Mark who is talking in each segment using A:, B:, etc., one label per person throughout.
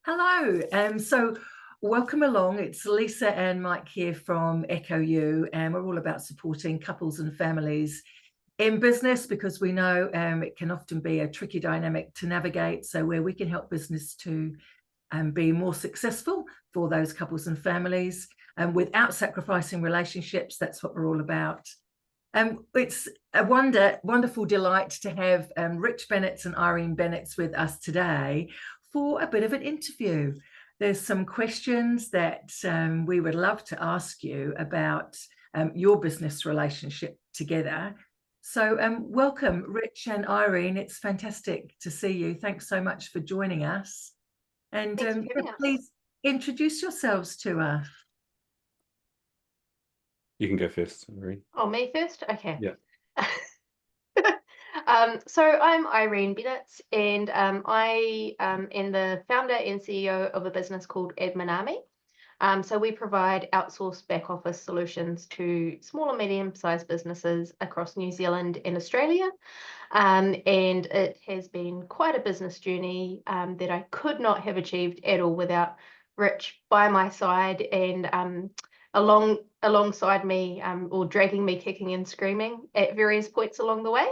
A: Hello. So welcome along. It's Lisa and Mike here from Echo U, and we're all about supporting couples and families in business because we know it can often be a tricky dynamic to navigate. So where we can help business to be more successful for those couples and families and without sacrificing relationships, that's what we're all about. It's a wonderful delight to have Rich Bennetts and Irene Bennetts with us today for a bit of an interview. There's some questions that we would love to ask you about your business relationship together. So welcome, Rich and Irene. It's fantastic to see you. Thanks so much for joining us. And please introduce yourselves to us.
B: You can go first, Irene.
C: Oh, me first? Okay.
B: Yeah.
C: So I'm Irene Bennetts, and I am the founder and CEO of a business called Admin Army. So we provide outsourced back office solutions to small and medium-sized businesses across New Zealand and Australia. And it has been quite a business journey that I could not have achieved at all without Rich by my side and alongside me, or dragging me kicking and screaming at various points along the way.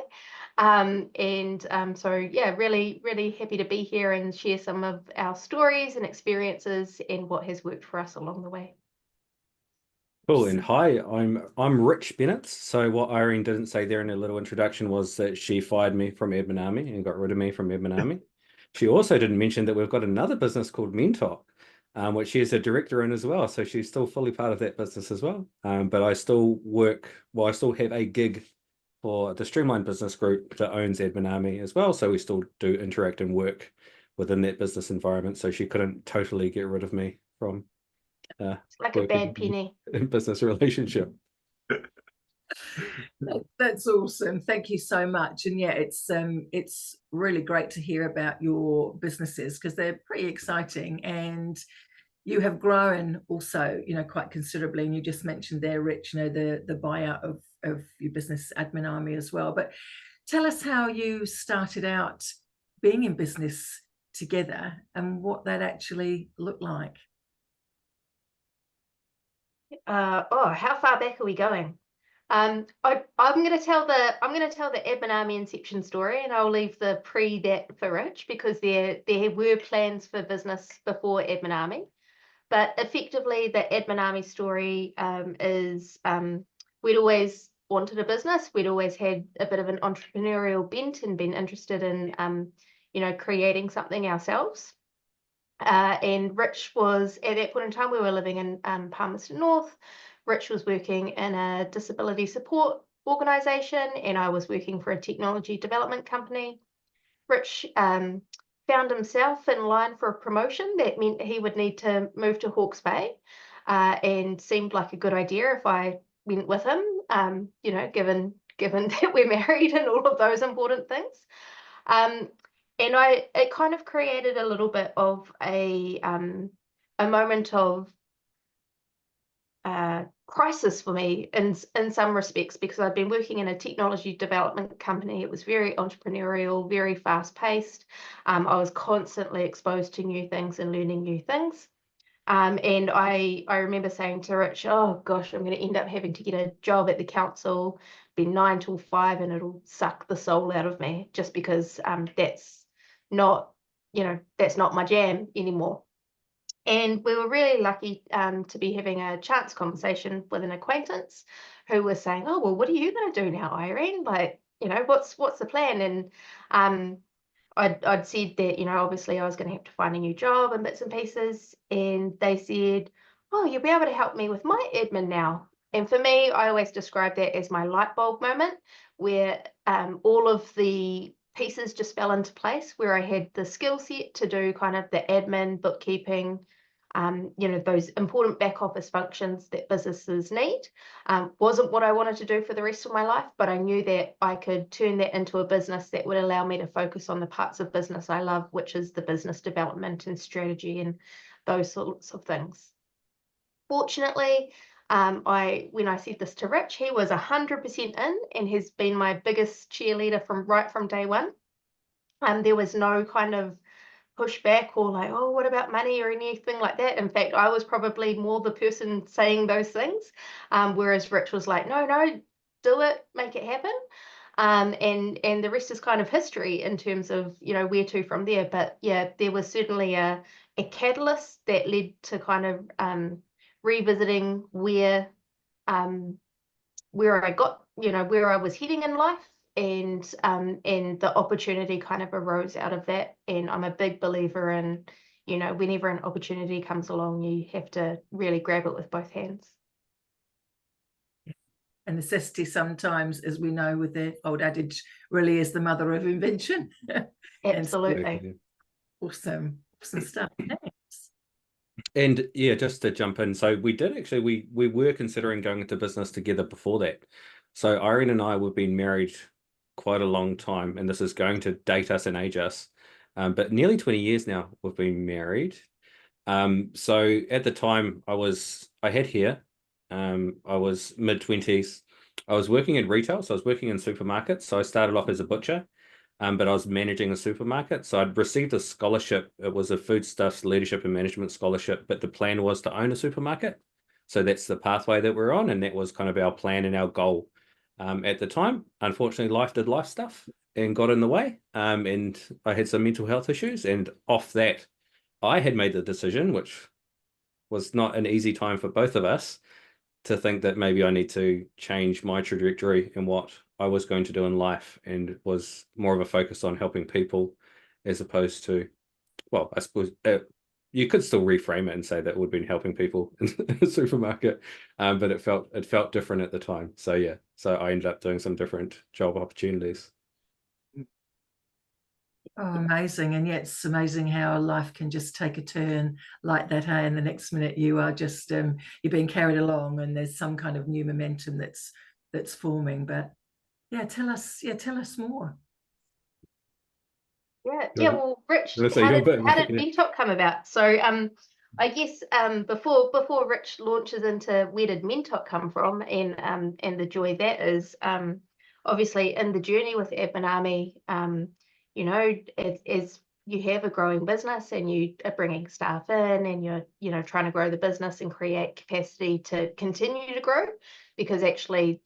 C: So yeah, really happy to be here and share some of our stories and experiences and what has worked for us along the way.
B: Cool. And hi, I'm Rich Bennetts. So what Irene didn't say there in her little introduction was that she fired me from Admin Army and got rid of me from Admin Army. She also didn't mention that we've got another business called Mentor, which she is a director in as well. So she's still fully part of that business as well. But I still I still have a gig for the Streamline Business Group that owns Admin Army as well. So we still do interact and work within that business environment. So she couldn't totally get rid of me from
C: like a bad penny
B: in business relationship.
A: That's awesome. Thank you so much. And yeah, it's really great to hear about your businesses because they're pretty exciting and you have grown also, quite considerably. And you just mentioned there, Rich, the buyout of your business Admin Army as well. But tell us how you started out being in business together and what that actually looked like.
C: How far back are we going? I'm going to tell the Admin Army inception story, and I'll leave the pre that for Rich because there were plans for business before Admin Army. But effectively, the Admin Army story is we'd always wanted a business. We'd always had a bit of an entrepreneurial bent and been interested in, creating something ourselves. And Rich was, at that point in time, we were living in Palmerston North. Rich was working in a disability support organisation, and I was working for a technology development company. Rich found himself in line for a promotion that meant he would need to move to Hawke's Bay, and seemed like a good idea if I went with him, given that we're married and all of those important things. And it kind of created a little bit of a moment of crisis for me in some respects, because I'd been working in a technology development company. It was very entrepreneurial, very fast paced. I was constantly exposed to new things and learning new things. And I remember saying to Rich, oh gosh, I'm going to end up having to get a job at the council, be 9 till 5, and it'll suck the soul out of me just because that's not my jam anymore. And we were really lucky to be having a chance conversation with an acquaintance who was saying, oh, well, what are you going to do now, Irene? Like, what's the plan? And I'd said that, obviously I was going to have to find a new job and bits and pieces. And they said, oh, you'll be able to help me with my admin now. And for me, I always describe that as my light bulb moment, where all of the pieces just fell into place, where I had the skill set to do kind of the admin, bookkeeping, those important back office functions that businesses need. Wasn't what I wanted to do for the rest of my life, but I knew that I could turn that into a business that would allow me to focus on the parts of business I love, which is the business development and strategy and those sorts of things. Fortunately, when I said this to Rich, he was 100% in and has been my biggest cheerleader from day one. There was no kind of pushback or like, oh, what about money or anything like that. In fact, I was probably more the person saying those things, whereas Rich was like, no, do it, make it happen. And the rest is kind of history in terms of, where to from there. But yeah, there was certainly a catalyst that led to kind of revisiting where I got, where I was heading in life, and the opportunity kind of arose out of that. And I'm a big believer in, whenever an opportunity comes along, you have to really grab it with both hands.
A: And necessity sometimes, as we know with the old adage, really is the mother of invention.
C: Absolutely.
A: Awesome stuff. Thanks.
B: And yeah, just to jump in, so we did actually, we were considering going into business together before that. So Irene and I, we've been married quite a long time, and this is going to date us and age us, but nearly 20 years now we've been married. So at the time I had hair, I was mid-20s. I was working in retail, so I was working in supermarkets. So I started off as a butcher, but I was managing a supermarket. So I'd received a scholarship. It was a foodstuffs leadership and management scholarship, but the plan was to own a supermarket. So that's the pathway that we're on, and that was kind of our plan and our goal at the time. Unfortunately, life did life stuff and got in the way, and I had some mental health issues, and off that, I had made the decision, which was not an easy time for both of us, to think that maybe I need to change my trajectory and what I was going to do in life, and was more of a focus on helping people as opposed to, well, I suppose you could still reframe it and say that would have been helping people in a supermarket, but it felt different at the time. So yeah, so I ended up doing some different job opportunities.
A: Oh, amazing. And yet it's amazing how life can just take a turn like that, hey? And the next minute you are just you're being carried along, and there's some kind of new momentum that's forming. But yeah, tell us more.
C: Yeah. Well, Rich, how did Meetup come about? So I guess before Rich launches into where did Meetup come from, and the joy that is, obviously in the journey with Admin Army, as you have a growing business and you are bringing staff in, and you're trying to grow the business and create capacity to continue to grow, because actually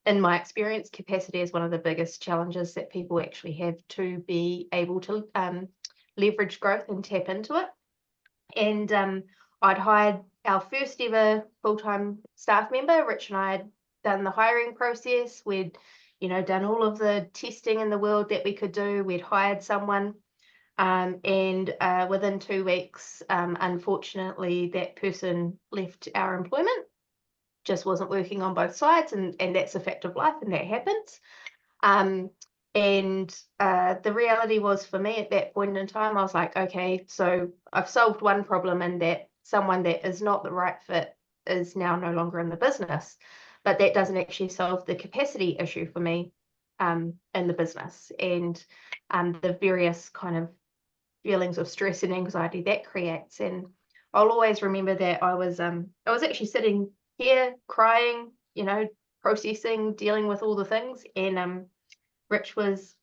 C: in my experience, capacity is one of the biggest challenges that people actually have to be able to leverage growth and tap into it. And I'd hired our first ever full-time staff member. Rich and I had done the hiring process. We'd, done all of the testing in the world that we could do. We'd hired someone. And within 2 weeks, unfortunately, that person left our employment. Just wasn't working on both sides, and that's a fact of life, and that happens. And the reality was, for me at that point in time, I was like, okay, so I've solved one problem, in that someone that is not the right fit is now no longer in the business. But that doesn't actually solve the capacity issue for me in the business, and the various kind of feelings of stress and anxiety that creates. And I'll always remember that I was actually sitting here crying, processing, dealing with all the things, and Rich was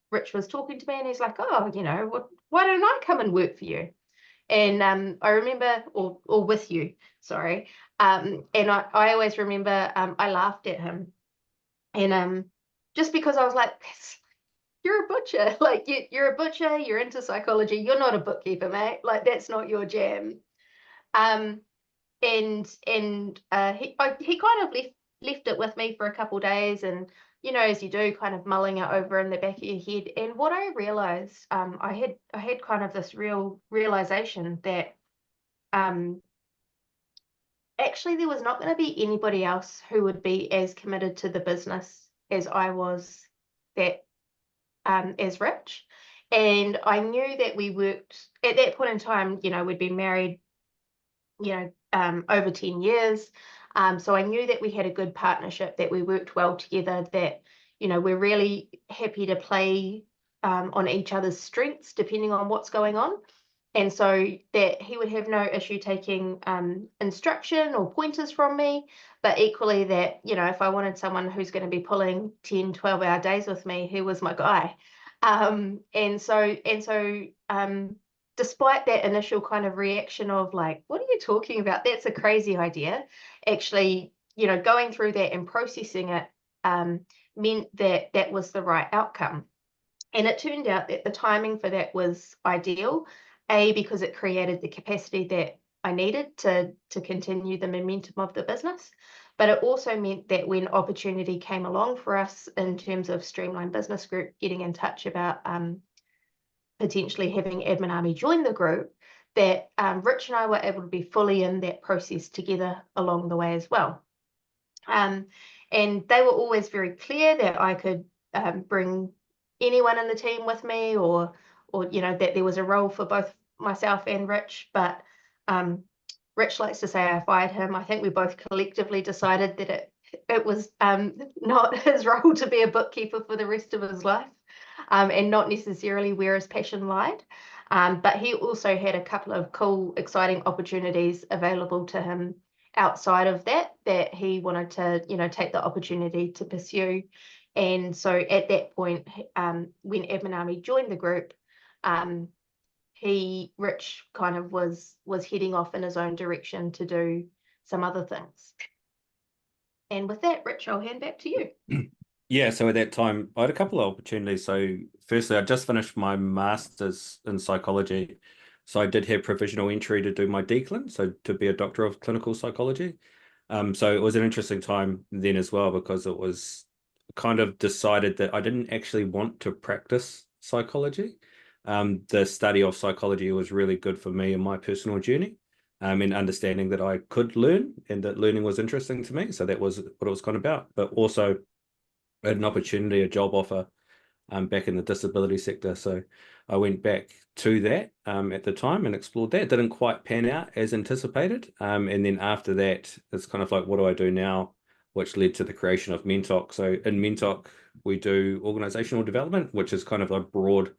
C: talking to me, and he's like, oh, why don't I come and work for you? And I remember, or with you, sorry. And I always remember I laughed at him, and just because I was like, you're a butcher, like you're a butcher, you're into psychology, you're not a bookkeeper, mate, like that's not your jam. And he kind of left it with me for a couple of days, and as you do, kind of mulling it over in the back of your head. And what I realized, I had kind of this realization that actually there was not going to be anybody else who would be as committed to the business as I was, that as Rich. And I knew that we worked at that point in time, we'd been married over 10 years. So I knew that we had a good partnership, that we worked well together, that, we're really happy to play on each other's strengths depending on what's going on. And so that he would have no issue taking instruction or pointers from me, but equally that, if I wanted someone who's going to be pulling 10, 12-hour days with me, he was my guy. And so despite that initial kind of reaction of like, what are you talking about? That's a crazy idea. Actually, going through that and processing it meant that that was the right outcome. And it turned out that the timing for that was ideal, because it created the capacity that I needed to continue the momentum of the business. But it also meant that when opportunity came along for us in terms of Streamline Business Group getting in touch about potentially having Admin Army join the group, that Rich and I were able to be fully in that process together along the way as well. And they were always very clear that I could bring anyone in the team with me, or that there was a role for both myself and Rich. But Rich likes to say I fired him. I think we both collectively decided that it was not his role to be a bookkeeper for the rest of his life, and not necessarily where his passion lied. But he also had a couple of cool, exciting opportunities available to him outside of that he wanted to, take the opportunity to pursue. And so at that point, when Admin Army joined the group, Rich kind of was heading off in his own direction to do some other things. And with that, Rich, I'll hand back to you.
B: Yeah, so at that time, I had a couple of opportunities. So firstly, I just finished my master's in psychology. So I did have provisional entry to do my DClin, so to be a doctor of clinical psychology. So it was an interesting time then as well, because it was kind of decided that I didn't actually want to practice psychology. The study of psychology was really good for me in my personal journey, in understanding that I could learn and that learning was interesting to me. So that was what it was kind of about. But also I had an opportunity, a job offer back in the disability sector. So I went back to that at the time and explored that. It didn't quite pan out as anticipated. And then after that, it's kind of like, what do I do now? Which led to the creation of Mentalk. So in Mentalk, we do organizational development, which is kind of a broad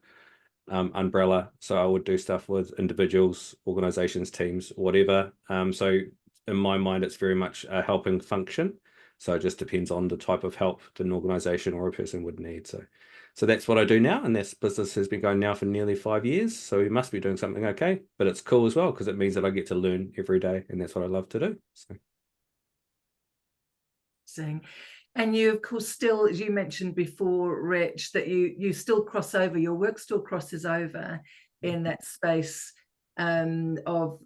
B: umbrella. So I would do stuff with individuals, organizations, teams, whatever. So in my mind, it's very much a helping function. So it just depends on the type of help that an organization or a person would need. So that's what I do now. And this business has been going now for nearly 5 years. So we must be doing something okay. But it's cool as well, because it means that I get to learn every day. And that's what I love to do. So.
A: And you, of course, still, as you mentioned before, Rich, that you still cross over, your work still crosses over in that space of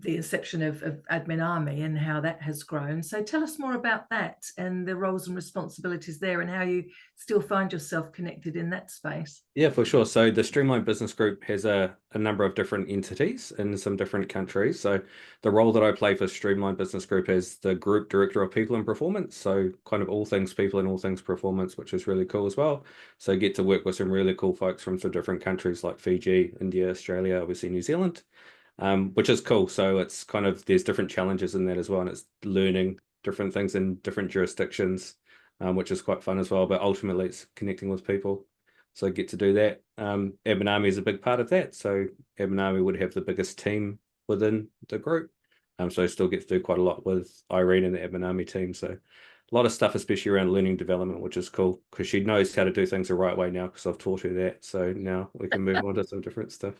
A: the inception of Admin Army and how that has grown. So tell us more about that and the roles and responsibilities there, and how you still find yourself connected in that space.
B: Yeah, for sure. So the Streamline Business Group has a number of different entities in some different countries. So the role that I play for Streamline Business Group is the Group Director of People and Performance. So kind of all things people and all things performance, which is really cool as well. So I get to work with some really cool folks from some different countries like Fiji, India, Australia, obviously New Zealand. Which is cool. So it's kind of, there's different challenges in that as well. And it's learning different things in different jurisdictions, which is quite fun as well. But ultimately it's connecting with people. So I get to do that. Admin Army is a big part of that. So Admin Army would have the biggest team within the group. So I still get to do quite a lot with Irene and the Admin Army team. So a lot of stuff, especially around learning development, which is cool, because she knows how to do things the right way now, because I've taught her that. So now we can move on to some different stuff.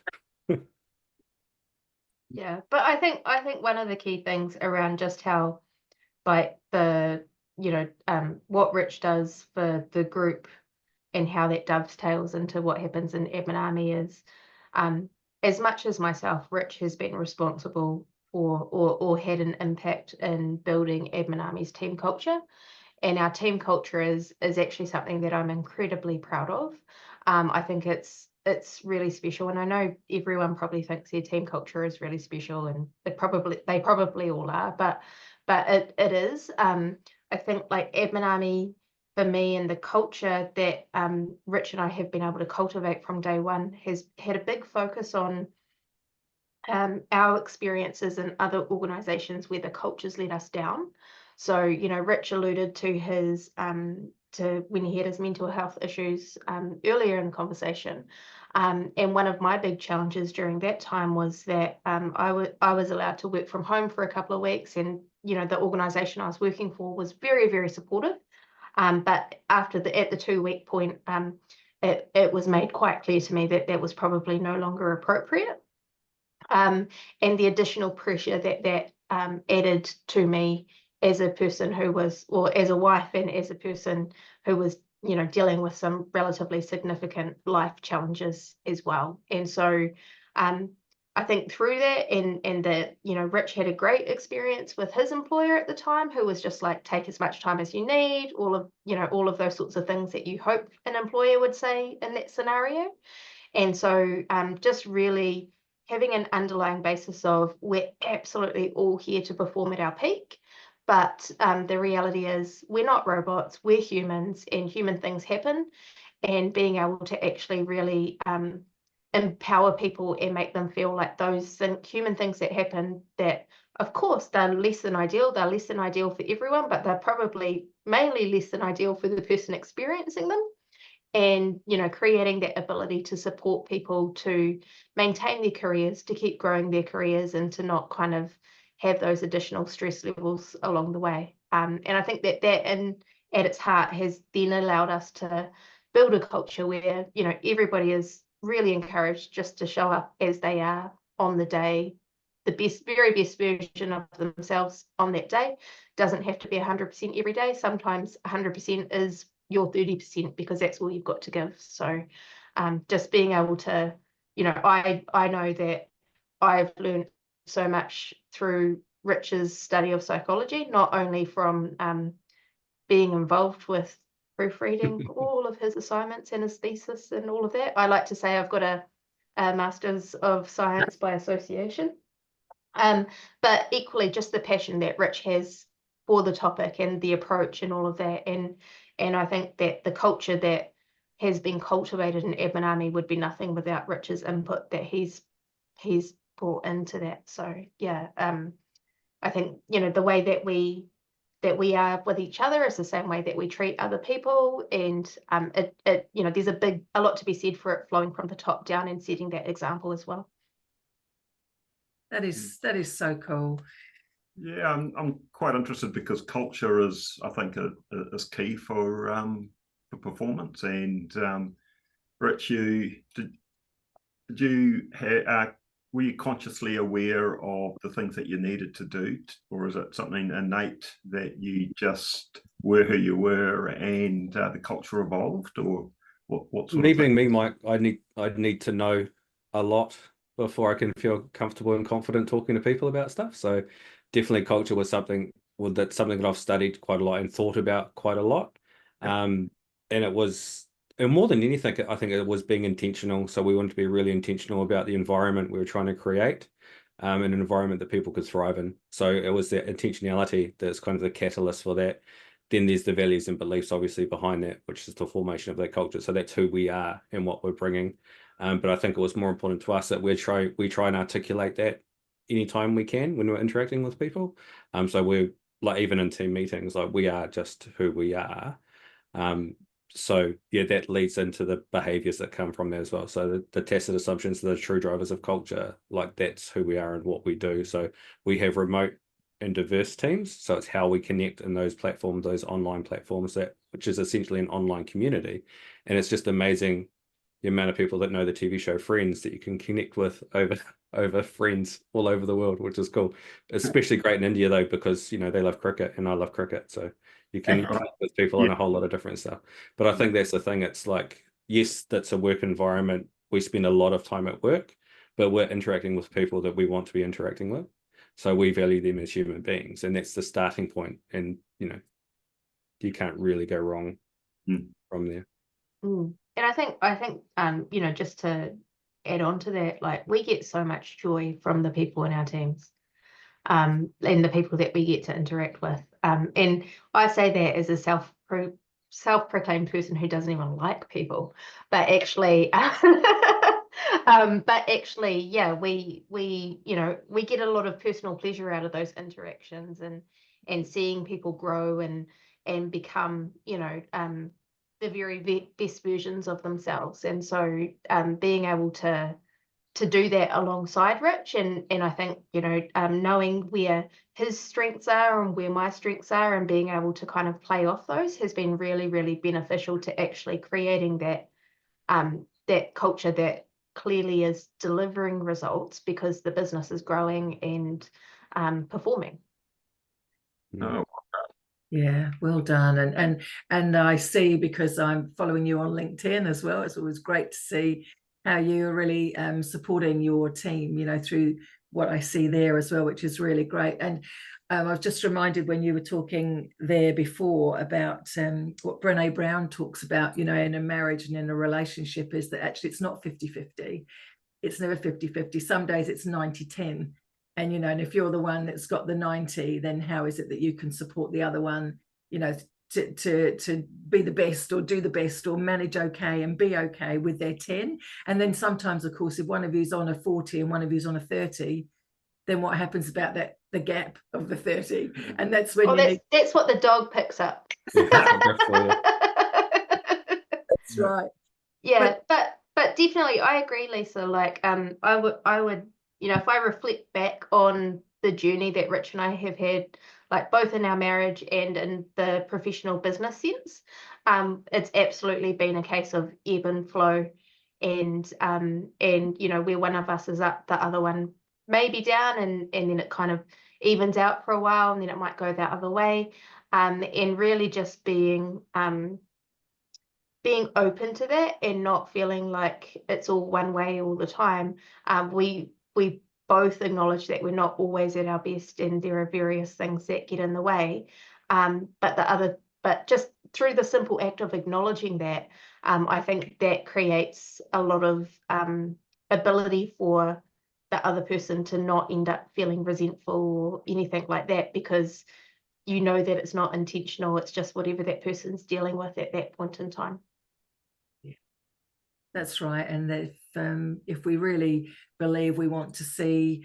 C: Yeah, but I think one of the key things around just how, like, the what Rich does for the group and how that dovetails into what happens in Admin Army is, as much as myself, Rich has been responsible for or had an impact in building Admin Army's team culture. And our team culture is actually something that I'm incredibly proud of. I think it's really special, and I know everyone probably thinks their team culture is really special, and they probably all are, but it is. I think like Admin Army for me, and the culture that Rich and I have been able to cultivate from day one, has had a big focus on our experiences in other organizations where the cultures let us down. So, Rich alluded to his to when he had his mental health issues earlier in the conversation. And one of my big challenges during that time was that I was allowed to work from home for a couple of weeks, and the organization I was working for was very, very supportive. But at the 2-week point, it was made quite clear to me that that was probably no longer appropriate. And the additional pressure that added to me as a person who was, or as a wife, and as a person who was, dealing with some relatively significant life challenges as well. And so I think through that, and that, Rich had a great experience with his employer at the time, who was just like, take as much time as you need, all of those sorts of things that you hope an employer would say in that scenario. And so just really having an underlying basis of, we're absolutely all here to perform at our peak, but the reality is we're not robots, we're humans, and human things happen, and being able to actually really empower people and make them feel like those human things that happen, that of course they're less than ideal for everyone, but they're probably mainly less than ideal for the person experiencing them. And creating that ability to support people to maintain their careers, to keep growing their careers, and to not kind of have those additional stress levels along the way. And I think that at its heart has then allowed us to build a culture where everybody is really encouraged just to show up as they are on the day, the very best version of themselves on that day. Doesn't have to be 100% every day. Sometimes 100% is your 30%, because that's all you've got to give. So just being able to, I know that I've learned so much through Rich's study of psychology, not only from being involved with proofreading all of his assignments and his thesis and all of that. I like to say I've got a Master's of Science by association. But equally, just the passion that Rich has for the topic and the approach and all of that. And I think that the culture that has been cultivated in Admin Army would be nothing without Rich's input that he's brought into that. So yeah, I think the way that we are with each other is the same way that we treat other people, and there's a lot to be said for it flowing from the top down and setting that example as well.
A: That is so cool.
D: Yeah, I'm quite interested, because culture is, I think, is key for performance. And Rich, were you consciously aware of the things that you needed to do, or is it something innate that you just were who you were and the culture evolved, or what sort
B: Me
D: of
B: being me, Mike, I'd need to know a lot before I can feel comfortable and confident talking to people about stuff. So definitely culture was something that I've studied quite a lot and thought about quite a lot. And it was, and more than anything, I think it was being intentional. So we wanted to be really intentional about the environment we were trying to create, an environment that people could thrive in. So it was that intentionality that's kind of the catalyst for that. Then there's the values and beliefs obviously behind that, which is the formation of that culture. So that's who we are and what we're bringing. But I think it was more important to us that we try and articulate that anytime we can when we're interacting with people. So we're like, even in team meetings, like, we are just who we are. So yeah, that leads into the behaviors that come from there as well. So the tacit assumptions, the true drivers of culture, like, that's who we are and what we do. So we have remote and diverse teams. So it's how we connect in those platforms, those online platforms, which is essentially an online community. And it's just amazing the amount of people that know the TV show Friends that you can connect with over Friends all over the world, which is cool. Especially great in India though, because they love cricket and I love cricket. So you can connect with people on a whole lot of different stuff. But I think that's the thing. It's like, yes, that's a work environment. We spend a lot of time at work, but we're interacting with people that we want to be interacting with. So we value them as human beings, and that's the starting point. And you can't really go wrong from there.
C: And I think just to add on to that, like, we get so much joy from the people in our teams, and the people that we get to interact with. And I say that as a self-proclaimed person who doesn't even like people, but actually, yeah, we get a lot of personal pleasure out of those interactions, and seeing people grow and become, the very best versions of themselves. And so being able to do that alongside Rich, and I think knowing where his strengths are and where my strengths are, and being able to kind of play off those has been really, really beneficial to actually creating that that culture that clearly is delivering results because the business is growing and performing.
D: Oh,
A: Yeah, well done. And I see, because I'm following you on LinkedIn as well, it's always great to see how you're really supporting your team, through what I see there as well, which is really great. And I was just reminded when you were talking there before about what Brené Brown talks about, in a marriage and in a relationship, is that actually it's not 50-50. It's never 50-50. Some days it's 90-10. And, and if you're the one that's got the 90, then how is it that you can support the other one, to be the best, or do the best, or manage okay and be okay with their 10? And then sometimes, of course, if one of you's on a 40 and one of you's on a 30, then what happens about the gap of the 30? And that's when
C: that's what the dog picks up.
A: That's right.
C: Yeah, but definitely I agree, Lisa. Like I would if I reflect back on the journey that Rich and I have had, like both in our marriage and in the professional business sense, it's absolutely been a case of ebb and flow, and where one of us is up, the other one may be down, and then it kind of evens out for a while, and then it might go the other way, and really just being open to that and not feeling like it's all one way all the time. We both acknowledge that we're not always at our best, and there are various things that get in the way. But just through the simple act of acknowledging that, I think that creates a lot of ability for the other person to not end up feeling resentful or anything like that, because you know that it's not intentional. It's just whatever that person's dealing with at that point in time.
A: That's right. And if we really believe we want to see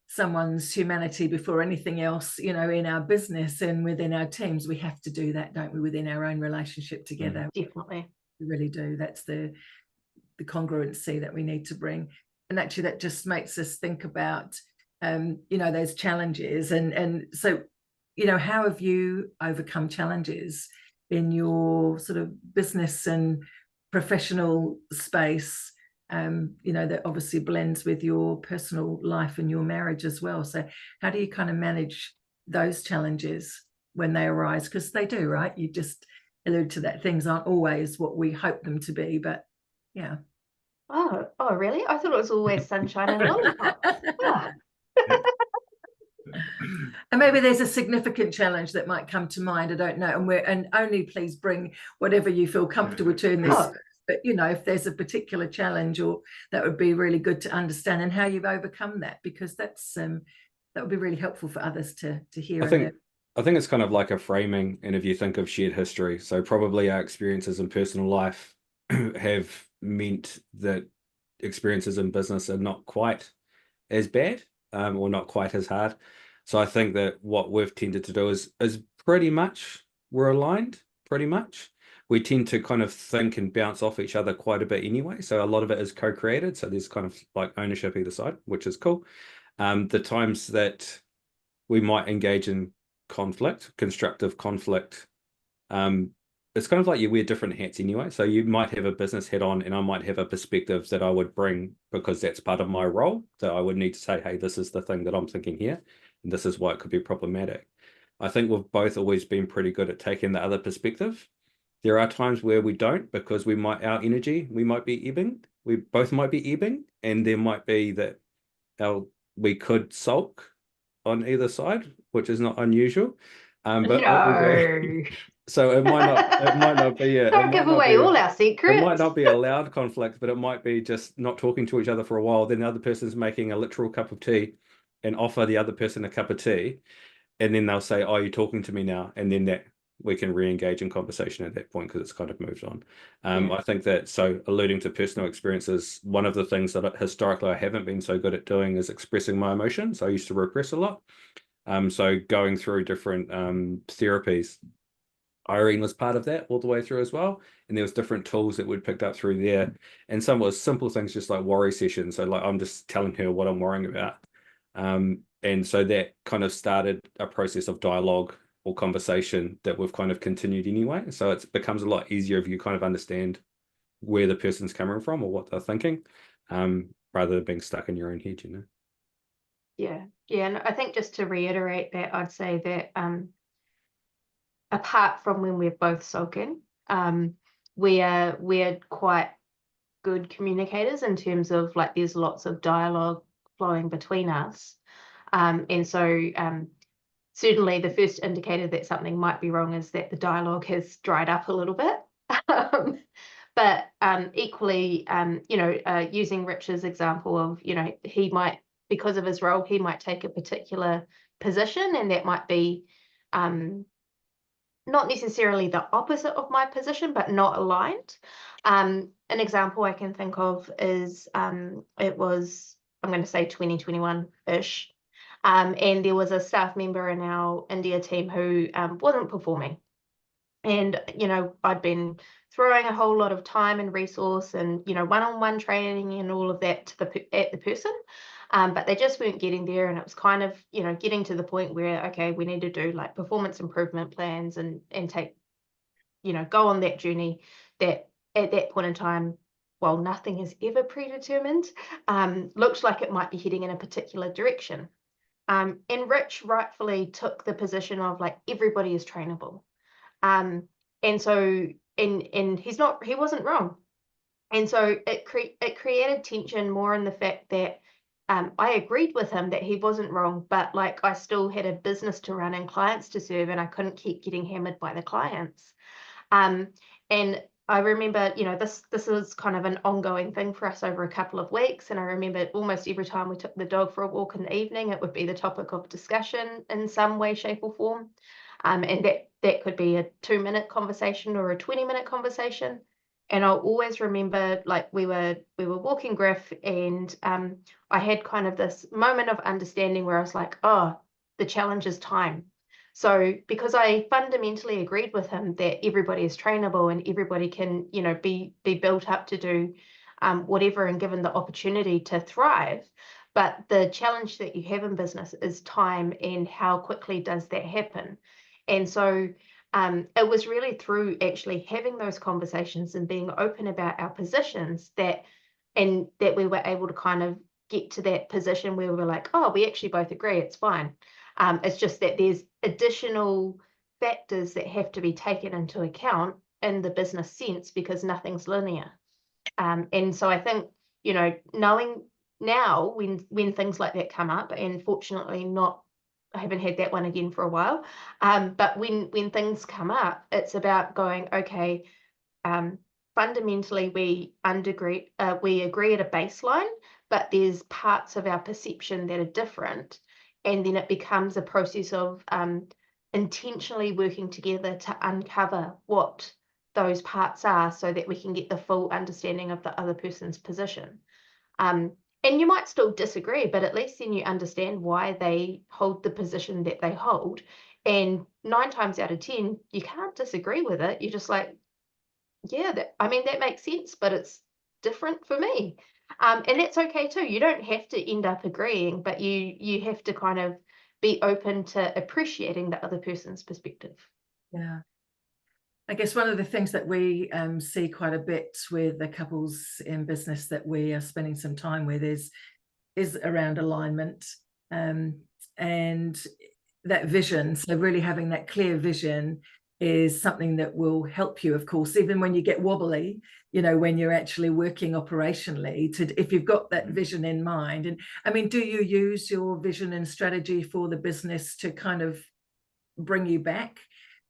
A: someone's humanity before anything else, in our business and within our teams, we have to do that, don't we, within our own relationship together?
C: Definitely.
A: We really do. That's the congruency that we need to bring. And actually that just makes us think about, those challenges. And so, how have you overcome challenges in your sort of business and professional space, that obviously blends with your personal life and your marriage as well? So how do you kind of manage those challenges when they arise? Because they do, right? You just allude to that. Things aren't always what we hope them to be, but yeah.
C: Oh, really? I thought it was always sunshine and lollipops. Oh.
A: And maybe there's a significant challenge that might come to mind. I don't know. And only please bring whatever you feel comfortable to in this. But if there's a particular challenge, or that would be really good to understand, and how you've overcome that, because that would be really helpful for others to hear.
B: I think it's kind of like a framing, and if you think of shared history, so probably our experiences in personal life have meant that experiences in business are not quite as bad, or not quite as hard. So I think that what we've tended to do is pretty much we're aligned, pretty much. We tend to kind of think and bounce off each other quite a bit anyway. So a lot of it is co-created. So there's kind of like ownership either side, which is cool. The times that we might engage in conflict, constructive conflict, it's kind of like you wear different hats anyway. So you might have a business hat on, and I might have a perspective that I would bring because that's part of my role. So I would need to say, hey, this is the thing that I'm thinking here, and this is why it could be problematic. I think we've both always been pretty good at taking the other perspective. There are times where we don't, because we might be ebbing. We both might be ebbing, and there might be that we could sulk on either side, which is not unusual. But
C: no.
B: So it might not be
C: Don't give away all our secrets.
B: It might not be a loud conflict, but it might be just not talking to each other for a while. Then the other person's making a literal cup of tea and offer the other person a cup of tea. And then they'll say, "Oh, you're talking to me now." And then that we can re-engage in conversation at that point, because it's kind of moved on. I think that, so alluding to personal experiences, one of the things that historically I haven't been so good at doing is expressing my emotions. I used to repress a lot. So going through different therapies, Irene was part of that all the way through as well. And there was different tools that we'd picked up through there. And some was simple things, just like worry sessions. So like I'm just telling her what I'm worrying about. And so that kind of started a process of dialogue or conversation that we've kind of continued anyway. So it becomes a lot easier if you kind of understand where the person's coming from or what they're thinking, rather than being stuck in your own head,
C: Yeah, and I think just to reiterate that, I'd say that apart from when we're both sulking, we're quite good communicators in terms of like there's lots of dialogue flowing between us, and so certainly the first indicator that something might be wrong is that the dialogue has dried up a little bit. But equally, using Rich's example of, he might, because of his role, he might take a particular position, and that might be not necessarily the opposite of my position, but not aligned. An example I can think of is it was, I'm going to say 2021-ish, and there was a staff member in our India team who wasn't performing. And, I'd been throwing a whole lot of time and resource and, one-on-one training and all of that at the person. But they just weren't getting there. And it was kind of, getting to the point where, okay, we need to do like performance improvement plans and take, go on that journey that at that point in time, while nothing is ever predetermined, looks like it might be heading in a particular direction. And Rich rightfully took the position of like, everybody is trainable. And so, and he wasn't wrong. And so it created tension more in the fact that I agreed with him that he wasn't wrong, but like I still had a business to run and clients to serve, and I couldn't keep getting hammered by the clients. And I remember, this is kind of an ongoing thing for us over a couple of weeks. And I remember almost every time we took the dog for a walk in the evening, it would be the topic of discussion in some way, shape, or form. And that could be a 2-minute conversation or a 20-minute conversation. And I'll always remember, like, we were walking Griff, and I had kind of this moment of understanding where I was like, oh, the challenge is time. So because I fundamentally agreed with him that everybody is trainable and everybody can, be built up to do whatever and given the opportunity to thrive. But the challenge that you have in business is time, and how quickly does that happen? And so it was really through actually having those conversations and being open about our positions that we were able to kind of get to that position where we were like, oh, we actually both agree, it's fine. It's just that there's additional factors that have to be taken into account in the business sense, because nothing's linear. And so I think, knowing now when things like that come up, and fortunately I haven't had that one again for a while, but when things come up, it's about going, okay, fundamentally we agree at a baseline, but there's parts of our perception that are different. And then it becomes a process of intentionally working together to uncover what those parts are, so that we can get the full understanding of the other person's position. And you might still disagree, but at least then you understand why they hold the position that they hold. And 9 times out of 10, you can't disagree with it. You're just like, yeah, that makes sense, but it's different for me. And that's okay too. You don't have to end up agreeing, but you have to kind of be open to appreciating the other person's perspective.
A: Yeah. I guess one of the things that we see quite a bit with the couples in business that we are spending some time with is around alignment, and that vision. So really having that clear vision is something that will help you, of course, even when you get wobbly, when you're actually working operationally, if you've got that vision in mind. And I mean, do you use your vision and strategy for the business to kind of bring you back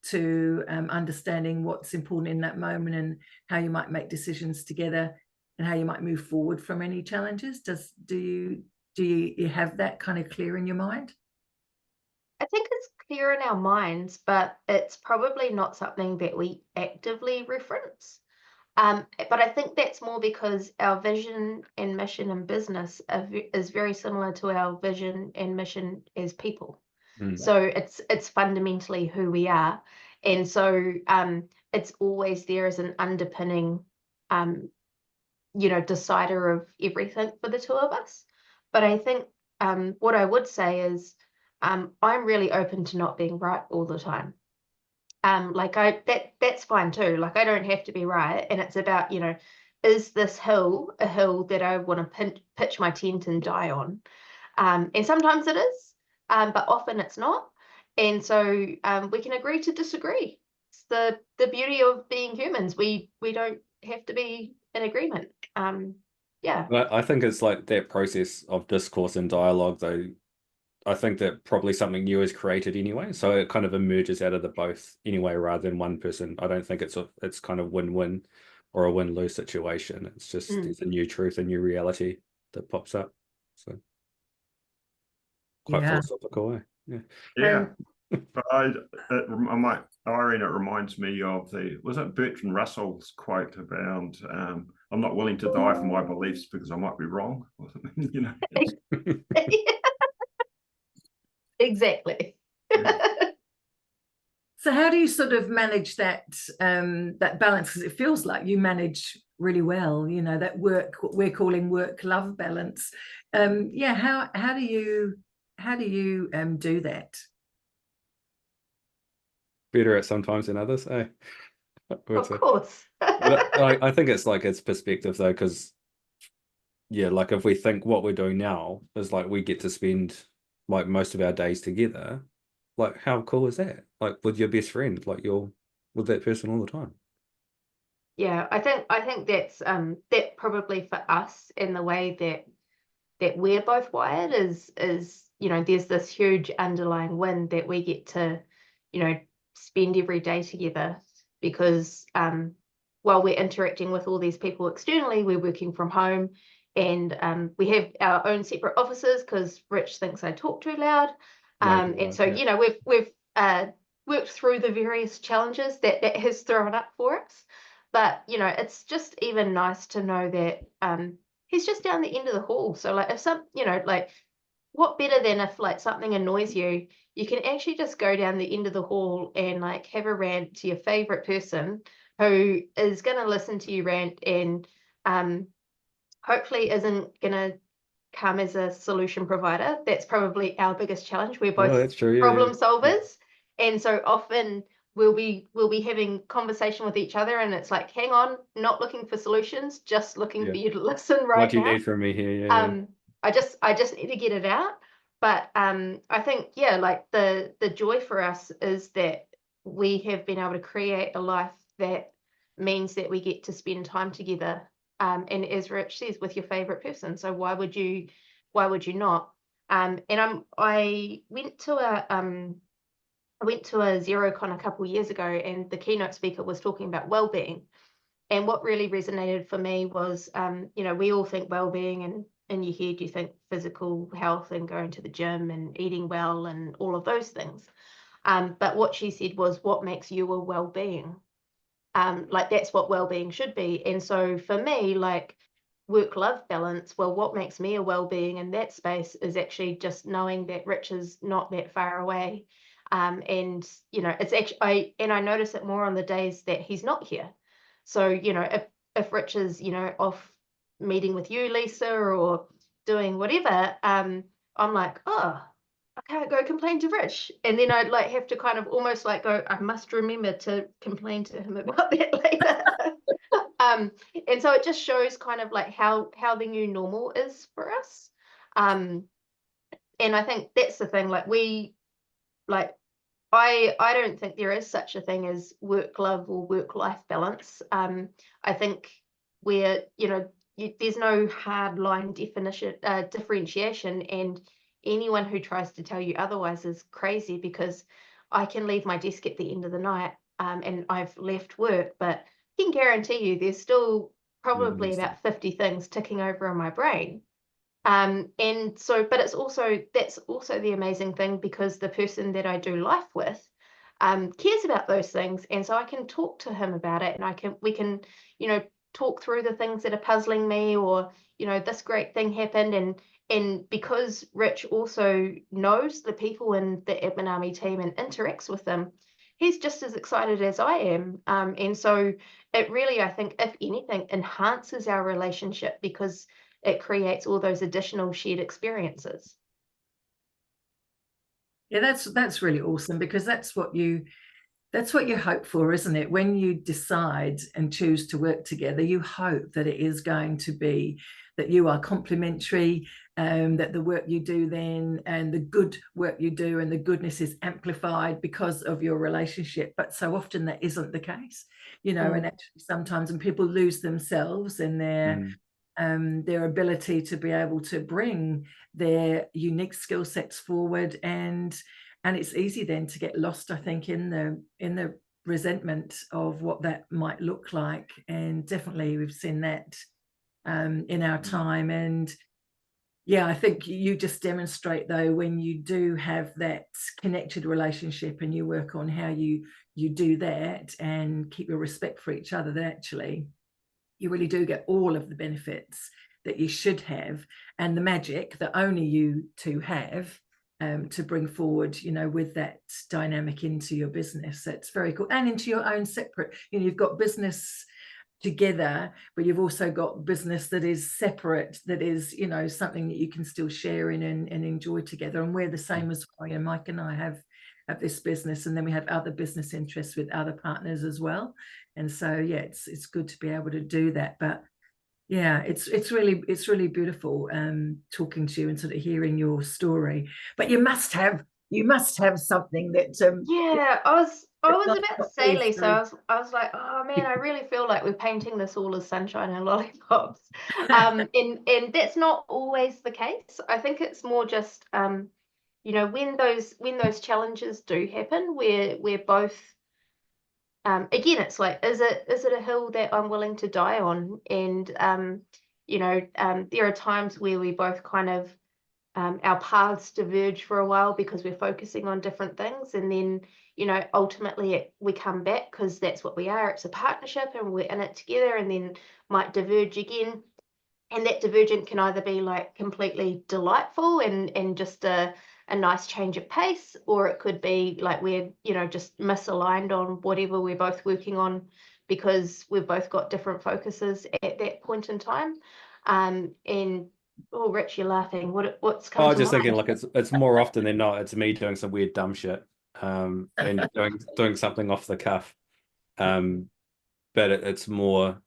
A: to understanding what's important in that moment, and how you might make decisions together, and how you might move forward from any challenges? Do you have that kind of clear in your mind?
C: I think it's clear in our minds, but it's probably not something that we actively reference. But I think that's more because our vision and mission in business is very similar to our vision and mission as people. So it's fundamentally who we are. And so it's always there as an underpinning, decider of everything for the two of us. But I think what I would say is I'm really open to not being right all the time. That's fine too. Like, I don't have to be right. And it's about, is this hill a hill that I want to pitch my tent and die on? And sometimes it is, but often it's not. And so we can agree to disagree. It's the beauty of being humans. We don't have to be in agreement. Yeah.
B: But I think it's like that process of discourse and dialogue, though. I think that probably something new is created anyway, so it kind of emerges out of the both anyway, rather than one person. I don't think it's kind of win-win or a win-lose situation. It's just there's a new truth, a new reality that pops up. So quite philosophical, eh? Yeah.
D: Yeah. But Irene, it reminds me of was it Bertrand Russell's quote about I'm not willing to die for my beliefs because I might be wrong, or something, you know.
C: Exactly.
A: So how do you sort of manage that that balance? Because it feels like you manage really well, you know, that we're calling work-love balance. Yeah, how do you do that?
B: Better at sometimes than others, eh?
C: Of course.
B: I think it's like it's perspective though, because yeah, like if we think what we're doing now is like we get to spend like most of our days together, like how cool is that? Like with your best friend, like you're with that person all the time.
C: Yeah, I think that's that probably for us in the way that we're both wired is you know, there's this huge underlying win that we get to, you know, spend every day together, because while we're interacting with all these people externally, we're working from home, and we have our own separate offices because Rich thinks I talk too loud. And so, you know, we've worked through the various challenges that has thrown up for us. But, you know, it's just even nice to know that he's just down the end of the hall. So like if you know, like what better than if like something annoys you, you can actually just go down the end of the hall and like have a rant to your favorite person who is going to listen to you rant, and hopefully isn't going to come as a solution provider. That's probably our biggest challenge. We're both
B: that's true.
C: problem solvers. And so often we'll be having conversation with each other, and it's like, hang on, not looking for solutions, just looking for you to listen right now.
B: What do you need from me here?
C: I just need to get it out. But I think, yeah, like the joy for us is that we have been able to create a life that means that we get to spend time together. And as Rich says, with your favorite person. So why would you not? And I went to a Xerocon a couple of years ago, and the keynote speaker was talking about well-being. And what really resonated for me was, you know, we all think well-being, and in your head you think physical health and going to the gym and eating well and all of those things. But what she said was, what makes you a well-being? Like that's what well-being should be. And so for me, like work-life balance, well, what makes me a well-being in that space is actually just knowing that Rich is not that far away. And you know, it's actually I notice it more on the days that he's not here. So, you know, if Rich is, you know, off meeting with you, Lisa, or doing whatever, I'm like, oh, I can't go complain to Rich. And then I'd like have to kind of almost like go, I must remember to complain to him about that later. And so it just shows kind of like how the new normal is for us. And I think that's the thing, like I don't think there is such a thing as work-love or work-life balance. I think where, you know, there's no hard line differentiation, and anyone who tries to tell you otherwise is crazy, because I can leave my desk at the end of the night and I've left work, but I can guarantee you there's still probably about 50 things ticking over in my brain. And so, but that's also the amazing thing, because the person that I do life with cares about those things, and so I can talk to him about it, and we can, you know, talk through the things that are puzzling me, or, you know, this great thing happened, and because Rich also knows the people in the Admin Army team and interacts with them, he's just as excited as I am. And so it really, I think, if anything, enhances our relationship, because it creates all those additional shared experiences.
A: Yeah, that's really awesome, because that's what you That's what you hope for, isn't it? When you decide and choose to work together, you hope that it is going to be that you are complementary, that the work you do then and the good work you do and the goodness is amplified because of your relationship. But so often that isn't the case, and actually sometimes when people lose themselves and their ability to be able to bring their unique skill sets forward, and it's easy then to get lost, I think, in the resentment of what that might look like. And definitely we've seen that in our time. And yeah, I think you just demonstrate, though, when you do have that connected relationship and you work on how you do that and keep your respect for each other, that actually you really do get all of the benefits that you should have, and the magic that only you two have to bring forward, with that dynamic into your business. That's very cool. And into your own separate, you've got business together, but you've also got business that is separate, that is, something that you can still share in and enjoy together. And we're the same as well. Mike and I have this business, and then we have other business interests with other partners as well. And so, yeah, it's good to be able to do that. But yeah, it's really beautiful talking to you and sort of hearing your story. But you must have something that
C: yeah, I was a bit silly, so
A: through.
C: I was like, oh man, I really feel like we're painting this all as sunshine and lollipops. And that's not always the case. I think it's more just when those challenges do happen, we're both again, it's like, is it a hill that I'm willing to die on? And there are times where we both kind of our paths diverge for a while because we're focusing on different things, and then ultimately we come back because that's what we are. It's a partnership and we're in it together, and then might diverge again. And that divergent can either be like completely delightful and just a nice change of pace, or it could be like we're just misaligned on whatever we're both working on because we've both got different focuses at that point in time. And oh, Rich, you're laughing. What's come
B: I was
C: to
B: just
C: mind?
B: thinking, like, it's more often than not, it's me doing some weird dumb shit, and doing something off the cuff. But it's more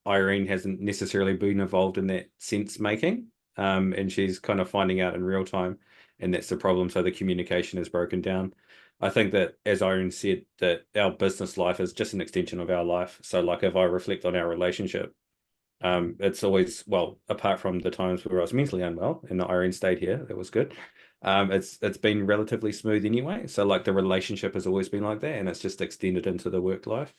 B: Irene hasn't necessarily been involved in that sense making, and she's kind of finding out in real time, and that's the problem. So the communication is broken down. I think that, as Irene said, that our business life is just an extension of our life. So like if I reflect on our relationship, it's always, well, apart from the times where I was mentally unwell and Irene stayed here, that was good. It's been relatively smooth anyway. So like the relationship has always been like that, and it's just extended into the work life.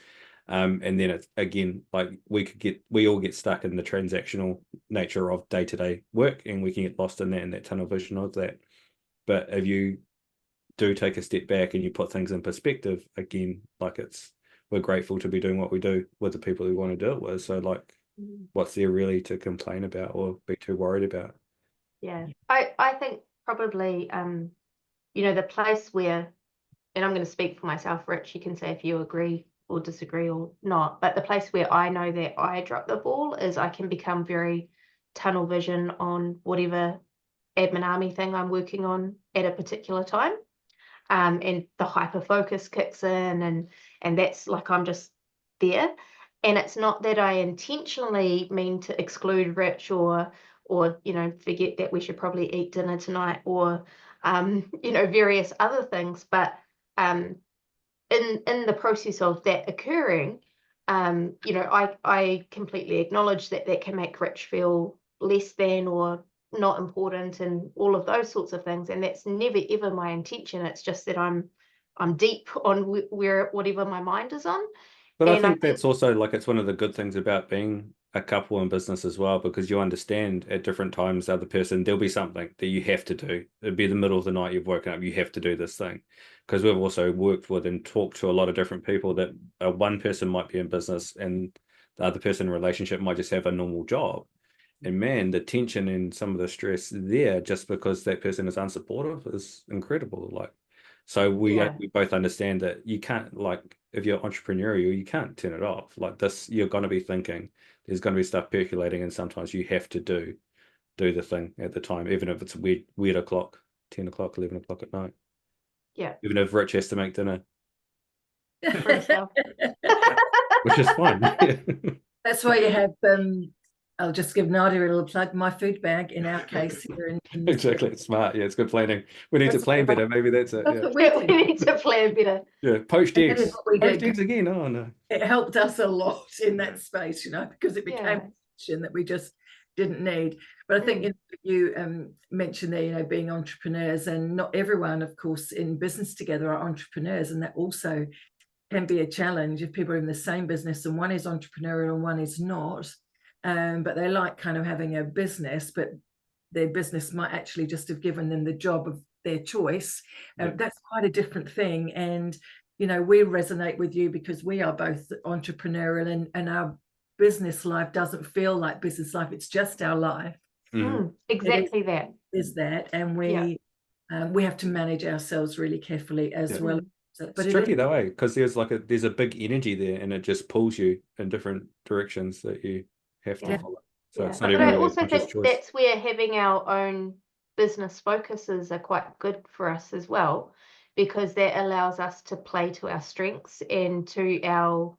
B: And then it's again, like we all get stuck in the transactional nature of day-to-day work, and we can get lost in that tunnel vision of that. But if you do take a step back and you put things in perspective, again, like we're grateful to be doing what we do with the people we want to do it with. So like, what's there really to complain about or be too worried about?
C: Yeah, I think probably the place where, and I'm going to speak for myself, Rich, you can say if you agree or disagree or not, but the place where I know that I drop the ball is I can become very tunnel vision on whatever admin army thing I'm working on at a particular time. And the hyper focus kicks in, and that's like I'm just there. And it's not that I intentionally mean to exclude Rich or forget that we should probably eat dinner tonight, or various other things, but in the process of that occurring, I completely acknowledge that can make Rich feel less than or not important and all of those sorts of things. And that's never ever my intention. It's just that I'm deep on where whatever my mind is on.
B: But
C: And
B: I think that's also, like, it's one of the good things about being a couple in business as well, because you understand at different times the other person, there'll be something that you have to do. It'd be the middle of the night, you've woken up, you have to do this thing. Because we've also worked with and talked to a lot of different people that one person might be in business and the other person in a relationship might just have a normal job. And man, the tension and some of the stress there, just because that person is unsupportive, is incredible. Like, so we both understand that you can't, like, if you're entrepreneurial, you can't turn it off. Like this, you're going to be thinking, there's going to be stuff percolating, and sometimes you have to do the thing at the time, even if it's weird o'clock, 10 o'clock, 11 o'clock at night.
C: Yeah.
B: Even if Rich has to make dinner.
C: for himself.
B: which is fine.
A: That's why you have I'll just give Nadia a little plug, my food bag in our case here in
B: Exactly, it's smart. Yeah, it's good planning. We need to plan better. Maybe that's it.
A: That's
B: Yeah,
A: what we
C: We
A: do.
C: need to plan better.
B: yeah. Poached
A: And that is
B: eggs.
A: what we
B: Poached
A: did.
B: eggs again. Oh no.
A: It helped us a lot in that space, because it became
C: Yeah.
A: a position that we just didn't need. But I think you mentioned there, being entrepreneurs, and not everyone, of course, in business together are entrepreneurs, and that also can be a challenge if people are in the same business and one is entrepreneurial and one is not. But they like kind of having a business, but their business might actually just have given them the job of their choice. That's quite a different thing. And, we resonate with you because we are both entrepreneurial, and our business life doesn't feel like business life. It's just our life.
C: Exactly that.
A: Is that. And we have to manage ourselves really carefully as well.
B: But it's tricky though, because there's a big energy there, and it just pulls you in different directions that you have to follow. So it's not even
C: I
B: really
C: also
B: a conscious
C: think
B: choice.
C: that's where having our own business focuses are quite good for us as well, because that allows us to play to our strengths and to our,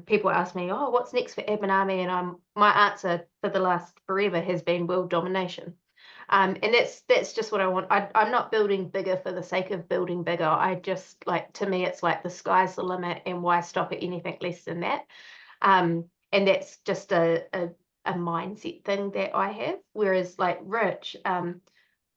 C: people ask me, oh, what's next for Admin Army? And my answer for the last forever has been world domination. And that's just what I want. I'm not building bigger for the sake of building bigger. I just to me, it's like the sky's the limit, and why stop at anything less than that? And that's just a mindset thing that I have. Whereas Rich, I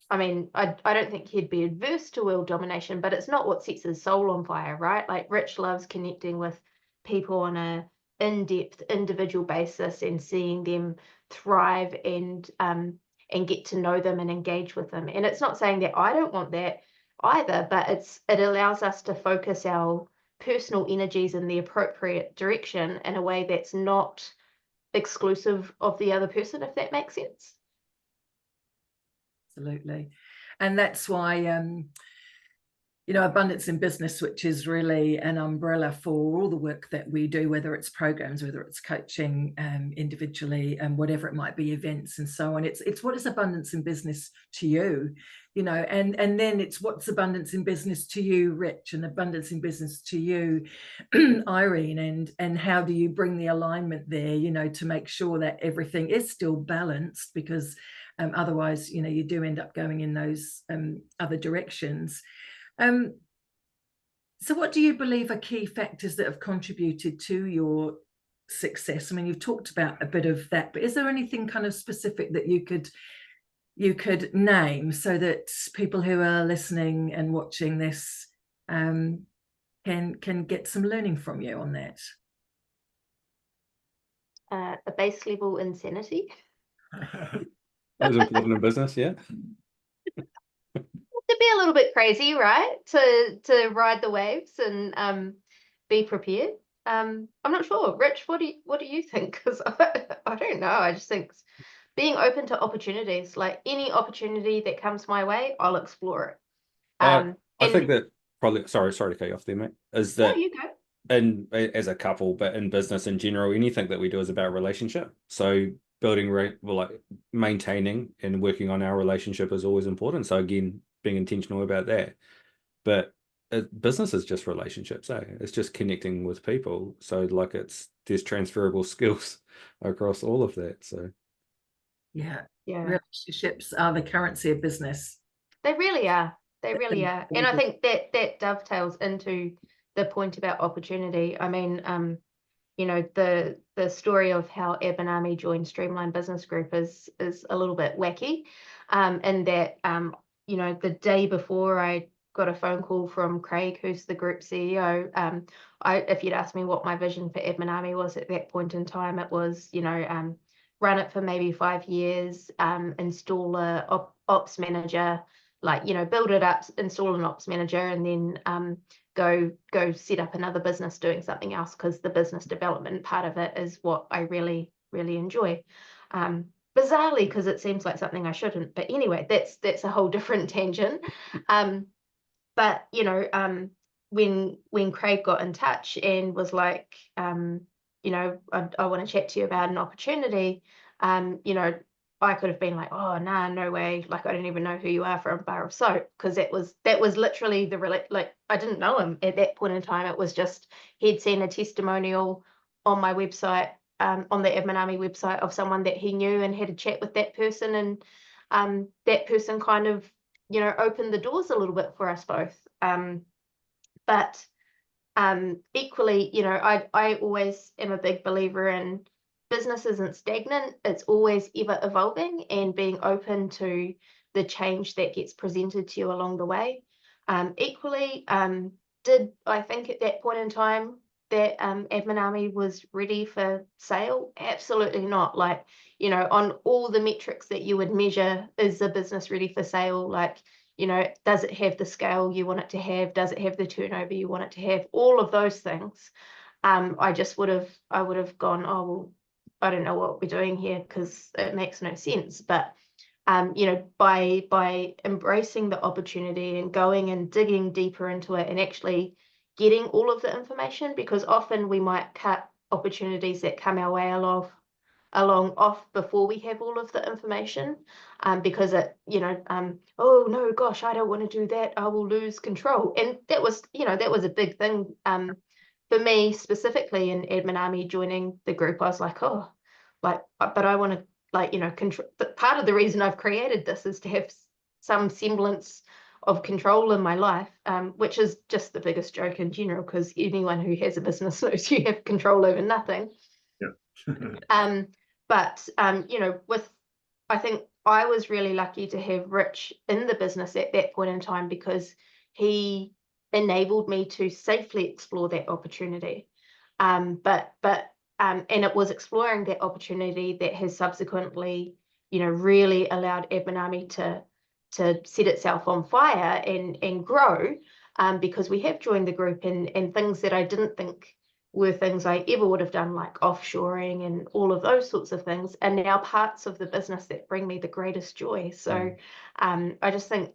C: don't think he'd be adverse to world domination, but it's not what sets his soul on fire, right? Rich loves connecting with people on a in-depth individual basis and seeing them thrive and get to know them and engage with them. And it's not saying that I don't want that either, but it allows us to focus our personal energies in the appropriate direction in a way that's not exclusive of the other person, if that makes sense.
A: Absolutely. And that's why Abundance in Business, which is really an umbrella for all the work that we do, whether it's programs, whether it's coaching individually, and whatever it might be, events and so on. It's what is abundance in business to you, and then it's what's abundance in business to you, Rich, and abundance in business to you, Irene, and how do you bring the alignment there, to make sure that everything is still balanced, because otherwise, you do end up going in those other directions. So what do you believe are key factors that have contributed to your success? You've talked about a bit of that, but is there anything kind of specific that you could name so that people who are listening and watching this can get some learning from you on that?
C: A base level insanity.
B: That was important in business, yeah.
C: To be a little bit crazy, right? To ride the waves and be prepared. I'm not sure. Rich, what do you think? Because I don't know. I just think being open to opportunities, any opportunity that comes my way, I'll explore it.
B: I think that probably, sorry to cut you off there, mate, is that
C: you go.
B: And as a couple, but in business in general, anything that we do is about relationship. So building, maintaining and working on our relationship is always important. So again, being intentional about that. But business is just relationships, it's just connecting with people. So there's transferable skills across all of that. So
A: yeah, relationships are the currency of business.
C: They really are. They really are. And I think that dovetails into the point about opportunity. The story of how Admin Army joined Streamline Business Group is a little bit wacky, in that the day before I got a phone call from Craig, who's the group CEO. If you'd asked me what my vision for Admin Army was at that point in time, it was run it for maybe 5 years, install a ops manager, build it up, install an ops manager, and then go set up another business doing something else, because the business development part of it is what I really, really enjoy. Bizarrely, because it seems like something I shouldn't. But anyway, that's a whole different tangent. But when Craig got in touch and was like, I want to chat to you about an opportunity, I could have been like, oh, nah, no way. Like, I don't even know who you are from Bar of Soap. Because that was literally like, I didn't know him at that point in time. It was just, he'd seen a testimonial on my website, on the Admin Army website, of someone that he knew, and had a chat with that person. And that person kind of, opened the doors a little bit for us both. But equally, I always am a big believer in business isn't stagnant, it's always ever evolving, and being open to the change that gets presented to you along the way. Equally, did I think at that point in time that Admin Army was ready for sale? Absolutely not. Like, on all the metrics that you would measure, is the business ready for sale? Like, does it have the scale you want it to have? Does it have the turnover you want it to have? All of those things. I would have gone, oh, well, I don't know what we're doing here, because it makes no sense. But, by embracing the opportunity and going and digging deeper into it, and actually getting all of the information, because often we might cut opportunities that come our way along off before we have all of the information, because it, oh no, gosh, I don't want to do that, I will lose control. And that was a big thing for me specifically in Admin Army joining the group. I was like, oh, like, but I want to, control. But part of the reason I've created this is to have some semblance of control in my life, which is just the biggest joke in general, because anyone who has a business knows you have control over nothing.
D: Yeah.
C: But I think I was really lucky to have Rich in the business at that point in time, because he enabled me to safely explore that opportunity. And it was exploring that opportunity that has subsequently, really allowed Admin Army to set itself on fire and grow, because we have joined the group, and things that I didn't think were things I ever would have done, like offshoring and all of those sorts of things, and now parts of the business that bring me the greatest joy. So I just think,